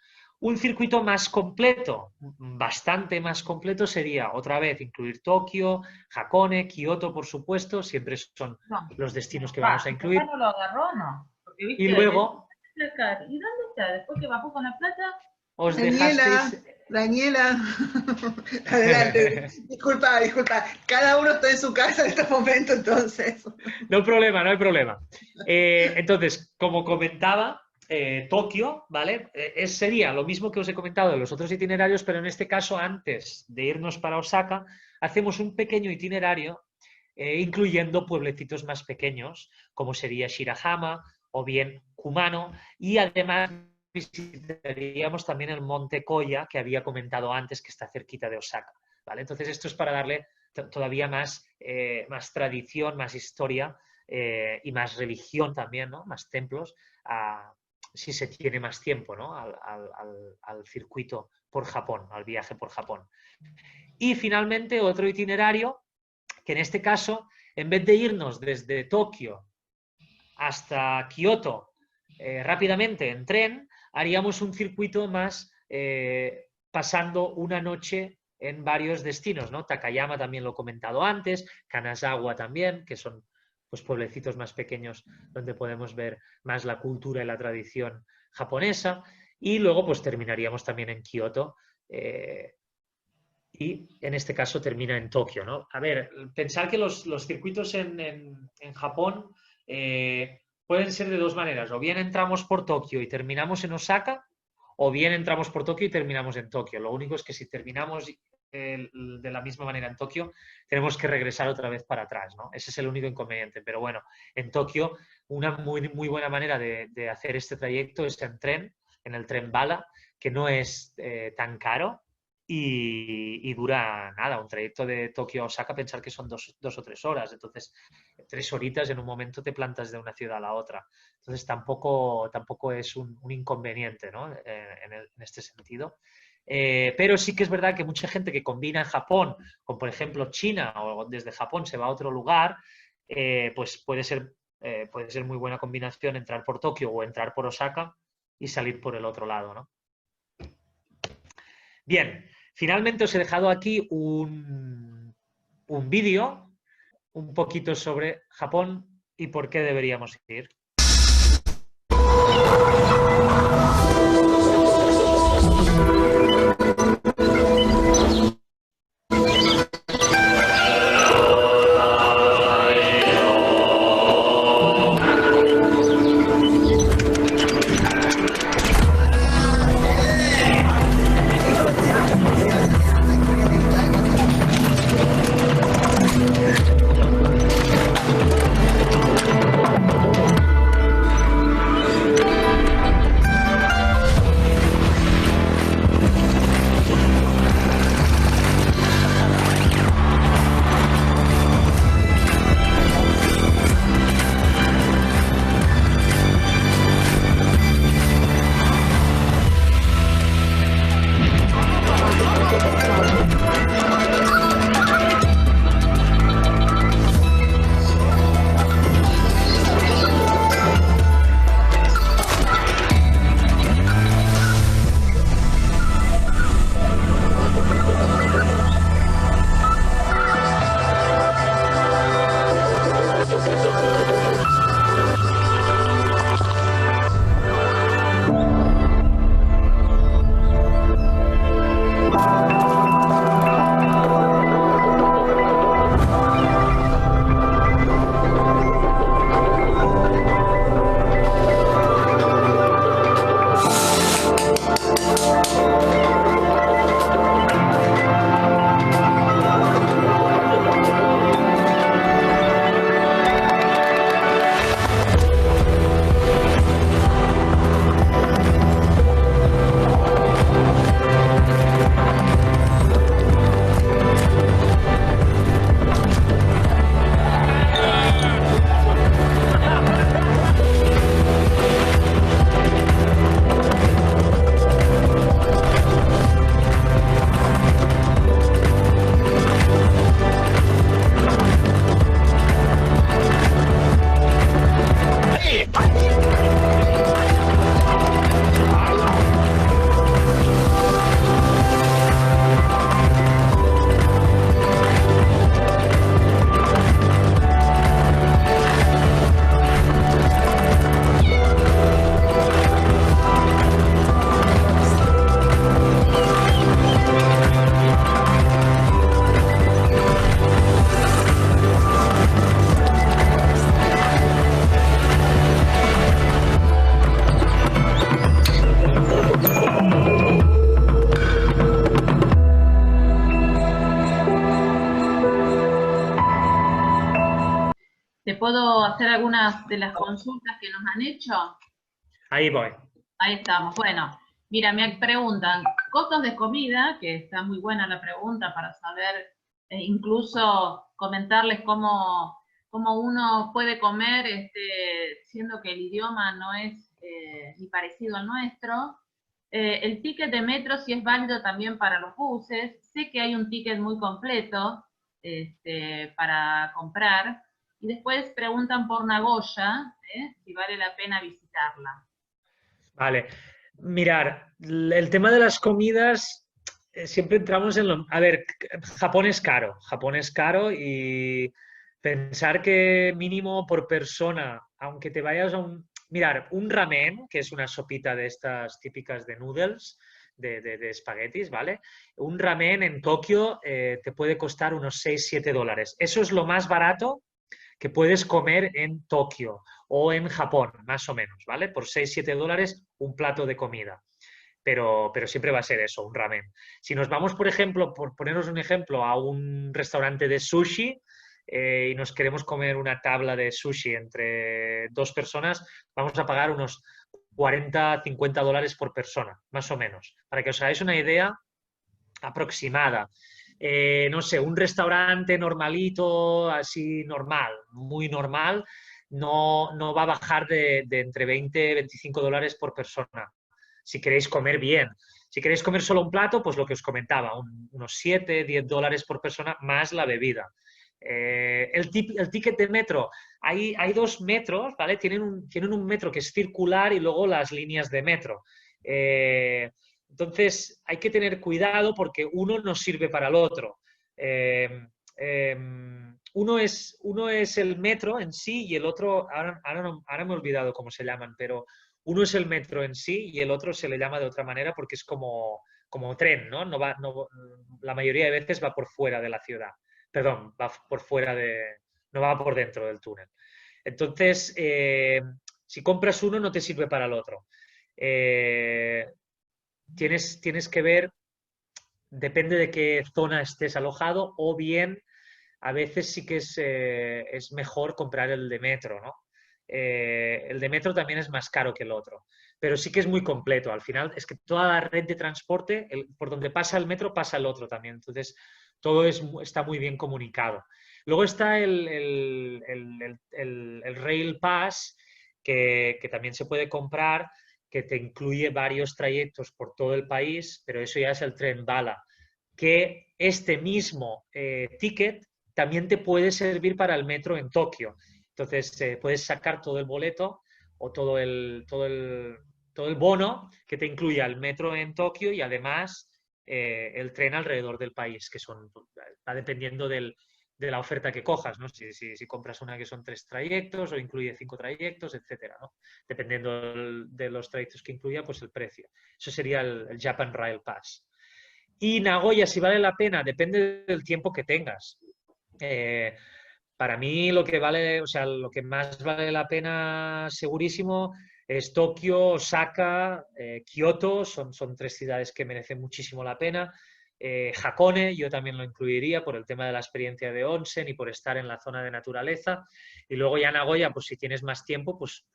Un circuito más completo, bastante más completo, sería otra vez incluir Tokio, Hakone, Kioto, por supuesto, siempre son No. los destinos que Va, vamos a mi incluir. papá no lo agarró, no. Porque, Y viste, luego ¿y dónde está? Después que bajó con la plata, os Daniela, dejasteis... Daniela, adelante. Disculpa, disculpa. Cada uno está en su casa en este momento, entonces. No hay problema, no hay problema. Entonces, como comentaba, Tokio, ¿vale? Sería lo mismo que os he comentado de los otros itinerarios, pero en este caso, antes de irnos para Osaka, hacemos un pequeño itinerario incluyendo pueblecitos más pequeños, como sería Shirahama o bien Kumano, y además visitaríamos también el Monte Koya, que había comentado antes, que está cerquita de Osaka, ¿vale? Entonces, esto es para darle todavía más, más tradición, más historia y más religión también, ¿no? Más templos, si se tiene más tiempo, ¿no? Al circuito por Japón, al viaje por Japón. Y finalmente otro itinerario, que en este caso, en vez de irnos desde Tokio hasta Kioto rápidamente en tren, haríamos un circuito más pasando una noche en varios destinos, ¿no? Takayama también lo he comentado antes, Kanazawa también, que son pues, pueblecitos más pequeños donde podemos ver más la cultura y la tradición japonesa, y luego pues terminaríamos también en Kioto, y en este caso termina en Tokio, ¿no? A ver, pensar que los circuitos en Japón pueden ser de dos maneras, o bien entramos por Tokio y terminamos en Osaka, o bien entramos por Tokio y terminamos en Tokio. Lo único es que si terminamos de la misma manera en Tokio, tenemos que regresar otra vez para atrás, ¿no? Ese es el único inconveniente. Pero bueno, en Tokio una muy buena manera de hacer este trayecto es en tren, en el tren bala, que no es tan caro y dura nada, un trayecto de Tokio a Osaka, pensar que son dos o 3 horas. Entonces, 3 horitas en un momento te plantas de una ciudad a la otra. Entonces, tampoco es un inconveniente, ¿no? En este sentido. Pero sí que es verdad que mucha gente que combina Japón con, por ejemplo, China, o desde Japón se va a otro lugar, pues puede ser muy buena combinación entrar por Tokio o entrar por Osaka y salir por el otro lado, ¿no? Bien, finalmente os he dejado aquí un vídeo un poquito sobre Japón y por qué deberíamos ir. hacer algunas de las consultas que nos han hecho? Ahí voy. Ahí estamos. Bueno, mira, me preguntan, costos de comida, que está muy buena la pregunta para saber, incluso comentarles cómo uno puede comer, siendo que el idioma no es ni parecido al nuestro. El ticket de metro sí es válido también para los buses. Sé que hay un ticket muy completo para comprar. Y después preguntan por Nagoya, si vale la pena visitarla. Vale. Mirar, el tema de las comidas, siempre entramos en lo... A ver, Japón es caro y pensar que mínimo por persona, aunque te vayas a un... Mirar, un ramen, que es una sopita de estas típicas de noodles, de espaguetis, ¿vale? Un ramen en Tokio te puede costar unos 6-7 dólares. Eso es lo más barato que puedes comer en Tokio o en Japón, más o menos, ¿vale? Por 6-7 dólares un plato de comida. Pero siempre va a ser eso, un ramen. Si nos vamos, por ejemplo, por ponernos un ejemplo, a un restaurante de sushi y nos queremos comer una tabla de sushi entre dos personas, vamos a pagar unos 40-50 dólares por persona, más o menos. Para que os hagáis una idea aproximada. No sé, un restaurante normalito, así normal, muy normal, no va a bajar de entre 20 y 25 dólares por persona, si queréis comer bien. Si queréis comer solo un plato, pues lo que os comentaba, unos 7-10 dólares por persona más la bebida. El ticket de metro, hay dos metros, ¿vale? Tienen un metro que es circular y luego las líneas de metro. Entonces, hay que tener cuidado porque uno no sirve para el otro. Uno es el metro en sí y el otro, ahora me he olvidado cómo se llaman, pero uno es el metro en sí y el otro se le llama de otra manera porque es como tren, ¿no? La mayoría de veces va por fuera de la ciudad. Perdón, va por fuera no va por dentro del túnel. Entonces, si compras uno no te sirve para el otro. Tienes que ver, depende de qué zona estés alojado, o bien a veces sí que es mejor comprar el de metro, ¿no? El de metro también es más caro que el otro, pero sí que es muy completo. Al final es que toda la red de transporte, por donde pasa el metro, pasa el otro también. Entonces, todo está muy bien comunicado. Luego está el Rail Pass, que también se puede comprar, que te incluye varios trayectos por todo el país, pero eso ya es el tren bala, que este mismo ticket también te puede servir para el metro en Tokio. Entonces, puedes sacar todo el boleto o todo el bono que te incluya el metro en Tokio y además el tren alrededor del país, que va dependiendo de la oferta que cojas, ¿no? Si compras una que son 3 trayectos o incluye 5 trayectos, etcétera, ¿no? Dependiendo de los trayectos que incluya, pues el precio. Eso sería el Japan Rail Pass. Y Nagoya, si vale la pena, depende del tiempo que tengas. Para mí lo que vale, o sea, lo que más vale la pena segurísimo es Tokio, Osaka, Kioto, son 3 ciudades que merecen muchísimo la pena. Hakone yo también lo incluiría por el tema de la experiencia de onsen y por estar en la zona de naturaleza. Y luego ya Nagoya, pues si tienes más tiempo, pues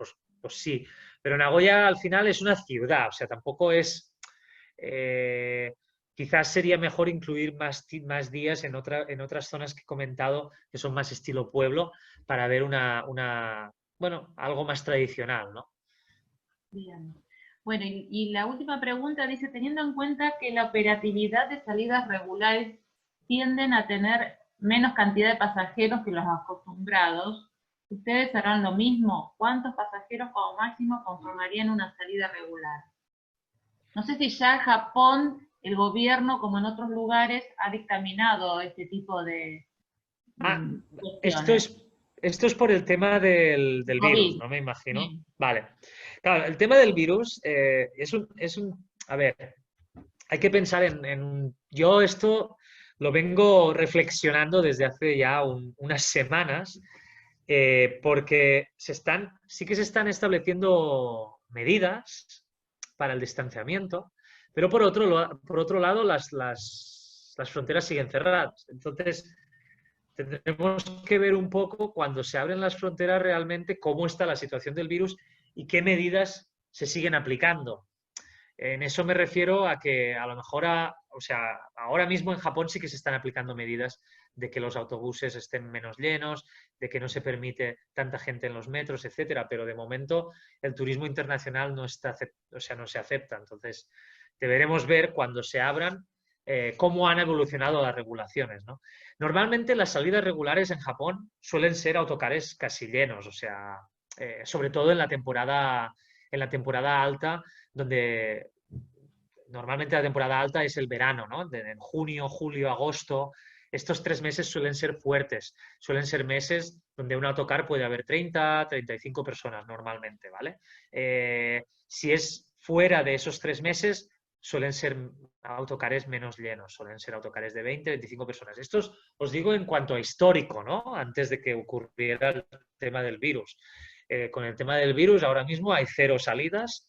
sí. Pero Nagoya al final es una ciudad, o sea, tampoco es... quizás sería mejor incluir más días en otras zonas que he comentado, que son más estilo pueblo, para ver bueno, algo más tradicional, ¿no? Bien. Bueno, y la última pregunta dice, teniendo en cuenta que la operatividad de salidas regulares tienden a tener menos cantidad de pasajeros que los acostumbrados, ¿ustedes harán lo mismo? ¿Cuántos pasajeros como máximo conformarían una salida regular? No sé si ya Japón, el gobierno, como en otros lugares, ha dictaminado este tipo de cuestiones. Esto es por el tema del virus, COVID. ¿no? Me imagino. Sí. Vale. Claro, el tema del virus a ver, hay que pensar yo esto lo vengo reflexionando desde hace ya unas semanas, porque sí que se están estableciendo medidas para el distanciamiento, pero por otro lado las fronteras siguen cerradas. Entonces, tendremos que ver un poco cuando se abren las fronteras realmente cómo está la situación del virus y qué medidas se siguen aplicando. En eso me refiero a que a lo mejor, o sea, ahora mismo en Japón sí que se están aplicando medidas de que los autobuses estén menos llenos, de que no se permite tanta gente en los metros, etcétera, pero de momento el turismo internacional no está, o sea, no se acepta. Entonces, deberemos ver cuando se abran cómo han evolucionado las regulaciones, ¿no? Normalmente las salidas regulares en Japón suelen ser autocares casi llenos, o sea, sobre todo en la temporada alta, donde normalmente la temporada alta es el verano, ¿no? En junio, julio, agosto. Estos 3 meses suelen ser fuertes, suelen ser meses donde un autocar puede haber 30, 35 personas normalmente, ¿vale? Si es fuera de esos 3 meses, suelen ser autocares menos llenos, suelen ser autocares de 20, 25 personas. Esto os digo en cuanto a histórico, ¿no? Antes de que ocurriera el tema del virus. Con el tema del virus ahora mismo hay 0 salidas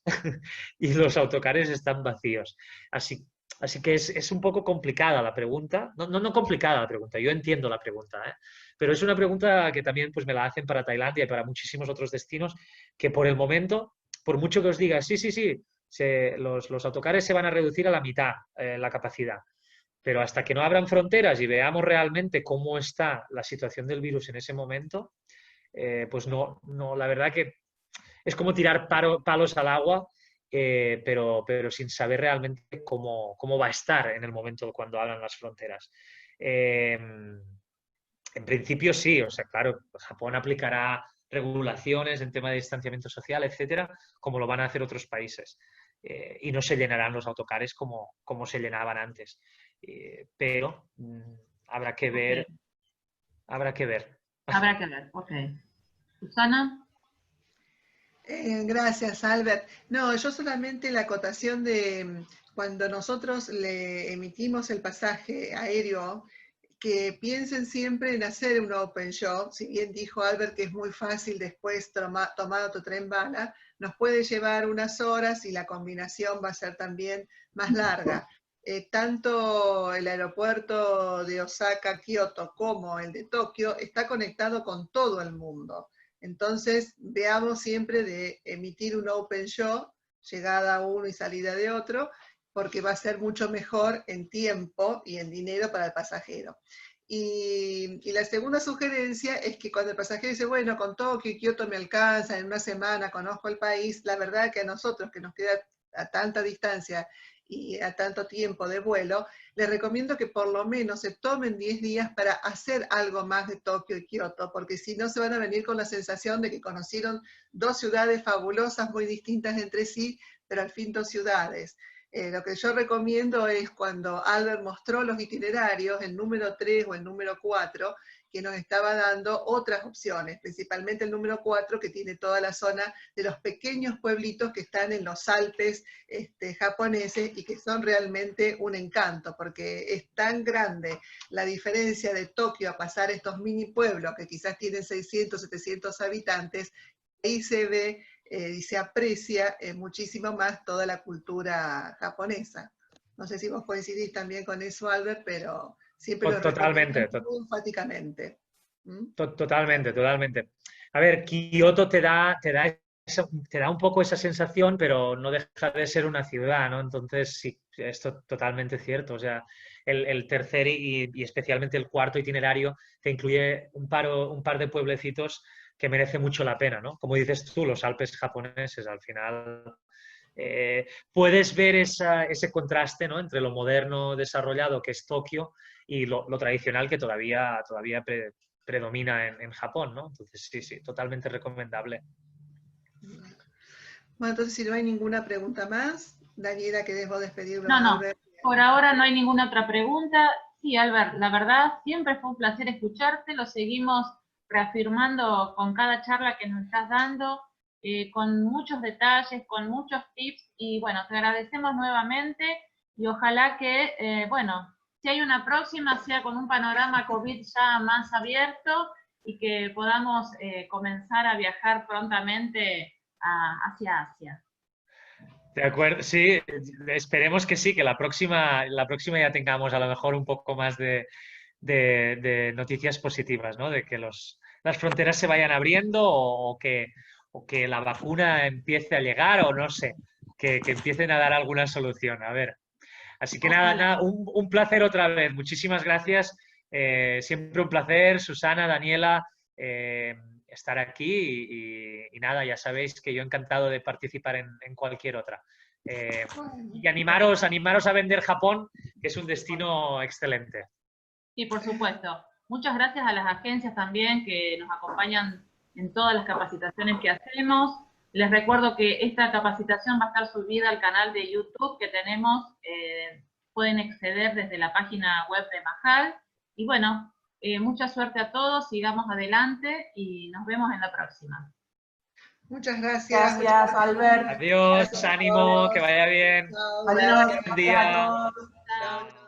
y los autocares están vacíos. Así que es un poco complicada la pregunta. No complicada la pregunta, yo entiendo la pregunta, ¿eh? Pero es una pregunta que también pues, me la hacen para Tailandia y para muchísimos otros destinos que por el momento, por mucho que os diga, sí, los autocares se van a reducir a la mitad la capacidad. Pero hasta que no abran fronteras y veamos realmente cómo está la situación del virus en ese momento, pues no, la verdad que es como tirar palos al agua, pero sin saber realmente cómo va a estar en el momento cuando abran las fronteras. En principio sí, o sea, claro, Japón aplicará regulaciones en tema de distanciamiento social, etcétera, como lo van a hacer otros países. Y no se llenarán los autocares como se llenaban antes. Pero habrá que ver. Okay. Habrá que ver. Habrá que ver, ok. Susana. Gracias, Albert. No, yo solamente la acotación de cuando nosotros le emitimos el pasaje aéreo, que piensen siempre en hacer un open shop. Si bien dijo Albert que es muy fácil después tomar otro tren bala, nos puede llevar unas horas y la combinación va a ser también más larga. Tanto el aeropuerto de Osaka, Kioto, como el de Tokio está conectado con todo el mundo. Entonces, veamos siempre de emitir un open show, llegada uno y salida de otro, porque va a ser mucho mejor en tiempo y en dinero para el pasajero. Y la segunda sugerencia es que cuando el pasajero dice, bueno, con Tokio y Kioto me alcanza, en una semana conozco el país, la verdad que a nosotros, que nos queda a tanta distancia y a tanto tiempo de vuelo, les recomiendo que por lo menos se tomen 10 días para hacer algo más de Tokio y Kioto, porque si no se van a venir con la sensación de que conocieron 2 ciudades fabulosas, muy distintas entre sí, pero al fin 2 ciudades. Lo que yo recomiendo es cuando Albert mostró los itinerarios, el número 3 o el número 4, que nos estaba dando otras opciones, principalmente el número 4, que tiene toda la zona de los pequeños pueblitos que están en los Alpes japoneses y que son realmente un encanto, porque es tan grande la diferencia de Tokio a pasar estos mini pueblos que quizás tienen 600, 700 habitantes, ahí se ve y se aprecia muchísimo más toda la cultura japonesa. No sé si vos coincidís también con eso, Albert, pero siempre lo Totalmente. recomiendo muy enfáticamente. Totalmente. A ver, Kioto te da un poco esa sensación, pero no deja de ser una ciudad, ¿no? Entonces, sí, esto totalmente cierto. O sea, el tercer y especialmente el cuarto itinerario te incluye un par de pueblecitos que merece mucho la pena, ¿no? Como dices tú, los Alpes japoneses, al final puedes ver ese contraste, ¿no? Entre lo moderno desarrollado que es Tokio y lo tradicional que todavía predomina en Japón, ¿no? Entonces, sí, totalmente recomendable. Bueno, entonces si no hay ninguna pregunta más, Daniela, ¿querés vos despedirlo? No, por ahora no hay ninguna otra pregunta. Sí, Albert, la verdad, siempre fue un placer escucharte, lo seguimos reafirmando con cada charla que nos estás dando, con muchos detalles, con muchos tips, y bueno, te agradecemos nuevamente, y ojalá que, bueno, si hay una próxima, sea con un panorama COVID ya más abierto, y que podamos comenzar a viajar prontamente hacia Asia. De acuerdo, sí, esperemos que sí, que la próxima ya tengamos a lo mejor un poco más de de noticias positivas, ¿no? De que las fronteras se vayan abriendo o que la vacuna empiece a llegar o no sé, que empiecen a dar alguna solución. A ver. Así que nada, un placer otra vez. Muchísimas gracias. Siempre un placer, Susana, Daniela, estar aquí y nada, ya sabéis que yo encantado de participar en cualquier otra. Y animaros a vender Japón, que es un destino excelente. Sí, por supuesto. Muchas gracias a las agencias también que nos acompañan en todas las capacitaciones que hacemos. Les recuerdo que esta capacitación va a estar subida al canal de YouTube que tenemos. Pueden acceder desde la página web de Majal. Y bueno, mucha suerte a todos, sigamos adelante y nos vemos en la próxima. Muchas gracias. Gracias, Albert. Adiós, Gracias ánimo, que vaya bien. Chao, Adiós, gracias. Buen día. gracias a todos. Chao.